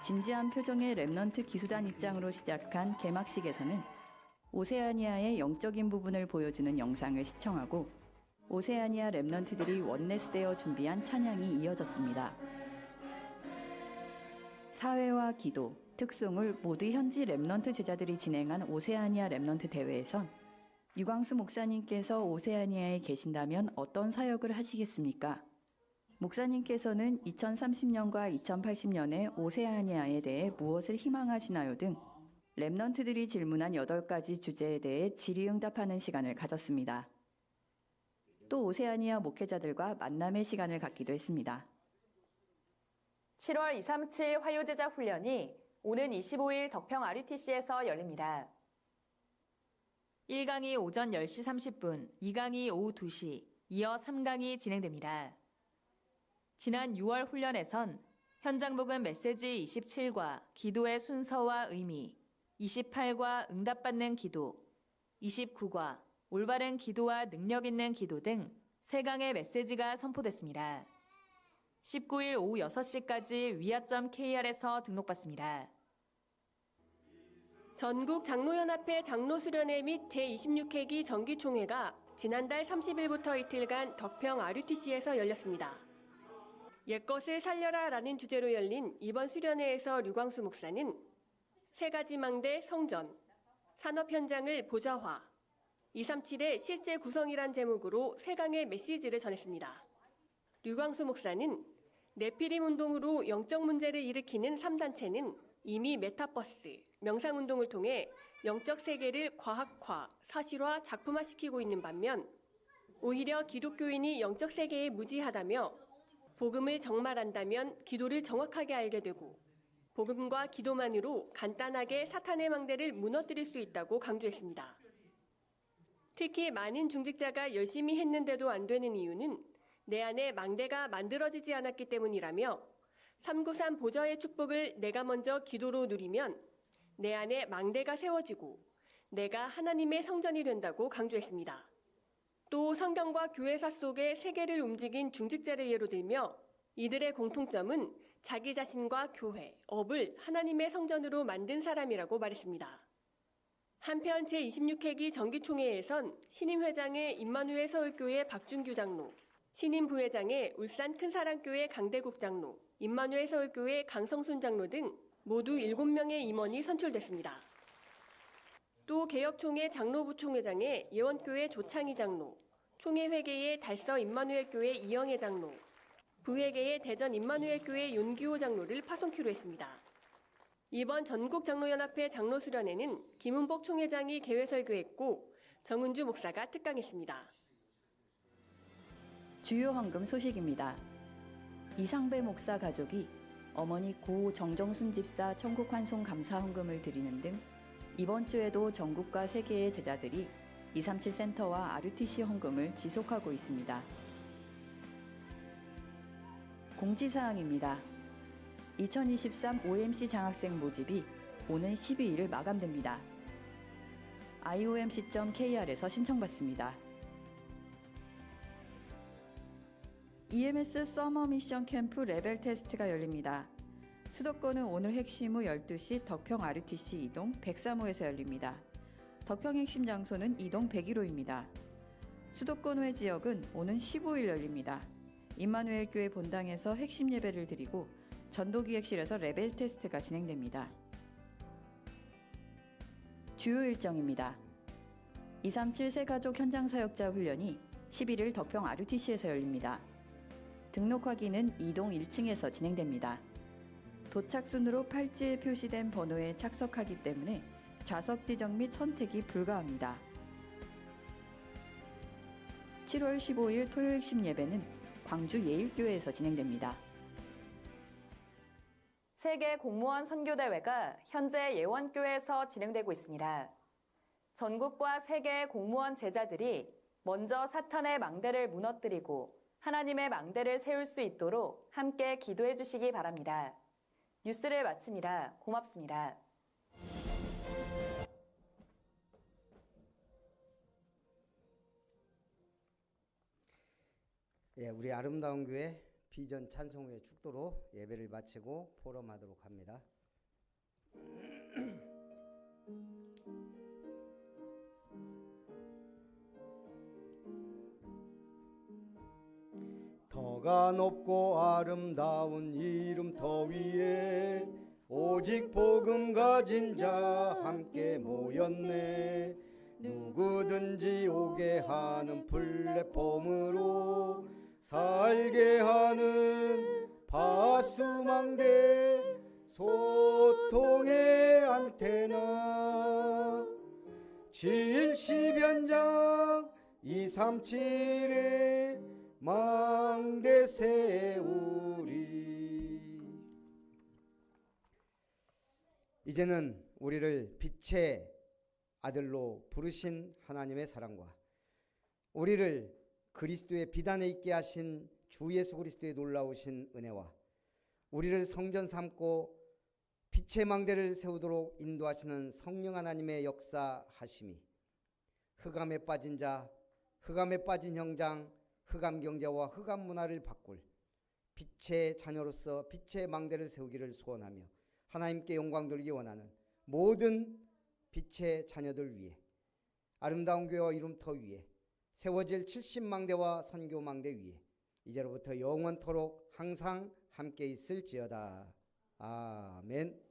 진지한 표정의 랩넌트 기수단 입장으로 시작한 개막식에서는 오세아니아의 영적인 부분을 보여주는 영상을 시청하고 오세아니아 랩넌트들이 원네스되어 준비한 찬양이 이어졌습니다. 사회와 기도, 특송을 모두 현지 랩넌트 제자들이 진행한 오세아니아 랩넌트 대회에선 유광수 목사님께서 오세아니아에 계신다면 어떤 사역을 하시겠습니까? 목사님께서는 2030년과 2080년에 오세아니아에 대해 무엇을 희망하시나요 등 랩넌트들이 질문한 8가지 주제에 대해 질의응답하는 시간을 가졌습니다. 또 오세아니아 목회자들과 만남의 시간을 갖기도 했습니다. 7월 237 화요제자 훈련이 오는 25일 덕평 RUTC에서 열립니다. 1강이 오전 10시 30분, 2강이 오후 2시, 이어 3강이 진행됩니다. 지난 6월 훈련에선 현장 복음 메시지 27과 기도의 순서와 의미, 28과 응답받는 기도, 29과 올바른 기도와 능력 있는 기도 등 3강의 메시지가 선포됐습니다. 19일 오후 6시까지 위아.kr에서 등록받습니다. 전국 장로연합회 장로수련회 및 제26회기 정기총회가 지난달 30일부터 이틀간 덕평 RUTC에서 열렸습니다. 옛것을 살려라라는 주제로 열린 이번 수련회에서 류광수 목사는 3가지 망대 성전, 산업 현장을 보좌화, 237의 실제 구성이란 제목으로 3강의 메시지를 전했습니다. 류광수 목사는 네피림 운동으로 영적 문제를 일으키는 3단체는 이미 메타버스, 명상운동을 통해 영적 세계를 과학화, 사실화, 작품화시키고 있는 반면 오히려 기독교인이 영적 세계에 무지하다며 복음을 정말 안다면 기도를 정확하게 알게 되고 복음과 기도만으로 간단하게 사탄의 망대를 무너뜨릴 수 있다고 강조했습니다. 특히 많은 중직자가 열심히 했는데도 안 되는 이유는 내 안에 망대가 만들어지지 않았기 때문이라며 393 보좌의 축복을 내가 먼저 기도로 누리면 내 안에 망대가 세워지고 내가 하나님의 성전이 된다고 강조했습니다. 또 성경과 교회사 속의 세계를 움직인 중직자를 예로 들며 이들의 공통점은 자기 자신과 교회, 업을 하나님의 성전으로 만든 사람이라고 말했습니다. 한편 제26회기 정기총회에선 신임 회장의 임마누엘 서울교회 박준규 장로, 신임 부회장의 울산 큰사랑교회 강대국 장로, 임마누엘 서울교회 강성순 장로 등 모두 7명의 임원이 선출됐습니다. 또 개혁총회 장로부총회장의 예원교회 조창희 장로, 총회회계의 달서 임마누엘교회 이영애 장로, 부회계의 대전 임마누엘교회 윤기호 장로를 파송키로 했습니다. 이번 전국장로연합회 장로수련회는 김은복 총회장이 개회설교했고 정은주 목사가 특강했습니다. 주요 헌금 소식입니다. 이상배 목사 가족이 어머니 고 정정순 집사 천국 환송 감사 헌금을 드리는 등 이번 주에도 전국과 세계의 제자들이 237 센터와 RUTC 헌금을 지속하고 있습니다. 공지사항입니다. 2023 OMC 장학생 모집이 오는 12일 마감됩니다. iomc.kr에서 신청받습니다. EMS 서머 미션 캠프 레벨 테스트가 열립니다. 수도권은 오늘 핵심 후 12시 덕평 RUTC 이동 103호에서 열립니다. 덕평 핵심 장소는 이동 101호입니다. 수도권 외 지역은 오는 15일 열립니다. 임마누엘 교회 본당에서 핵심 예배를 드리고 전도기획실에서 레벨 테스트가 진행됩니다. 주요 일정입니다. 237 새가족 현장 사역자 훈련이 11일 덕평 RUTC에서 열립니다. 등록 확인은 이동 1층에서 진행됩니다. 도착 순으로 팔찌에 표시된 번호에 착석하기 때문에 좌석 지정 및 선택이 불가합니다. 7월 15일 토요 핵심 예배는 광주 예일교회에서 진행됩니다. 세계 공무원 선교대회가 현재 예원교회에서 진행되고 있습니다. 전국과 세계의 공무원 제자들이 먼저 사탄의 망대를 무너뜨리고 하나님의 망대를 세울 수 있도록 함께 기도해 주시기 바랍니다. 뉴스를 마칩니다. 고맙습니다. 우리 아름다운 교회 비전 찬송회 축도로 예배를 마치고 포럼하도록 합니다. 더가 높고 아름다운 이름 더 위에 오직 복음 가진 자 함께 모였네. 누구든지 오게 하는 플랫폼으로 살게 하는 파수망대 소통의 안테나 70연장 237의 망대 세우리. 이제는 우리를 빛의 아들로 부르신 하나님의 사랑과 우리를 그리스도의 비단에 있게 하신 주 예수 그리스도의 놀라우신 은혜와 우리를 성전 삼고 빛의 망대를 세우도록 인도하시는 성령 하나님의 역사하심이 흑암에 빠진 자, 흑암에 빠진 형장, 흑암 경제와 흑암 문화를 바꿀 빛의 자녀로서 빛의 망대를 세우기를 소원하며 하나님께 영광 돌리기 원하는 모든 빛의 자녀들 위해 아름다운 교회와 이름터 위에 세워질 70망대와 선교망대 위에 이제로부터 영원토록 항상 함께 있을지어다. 아멘.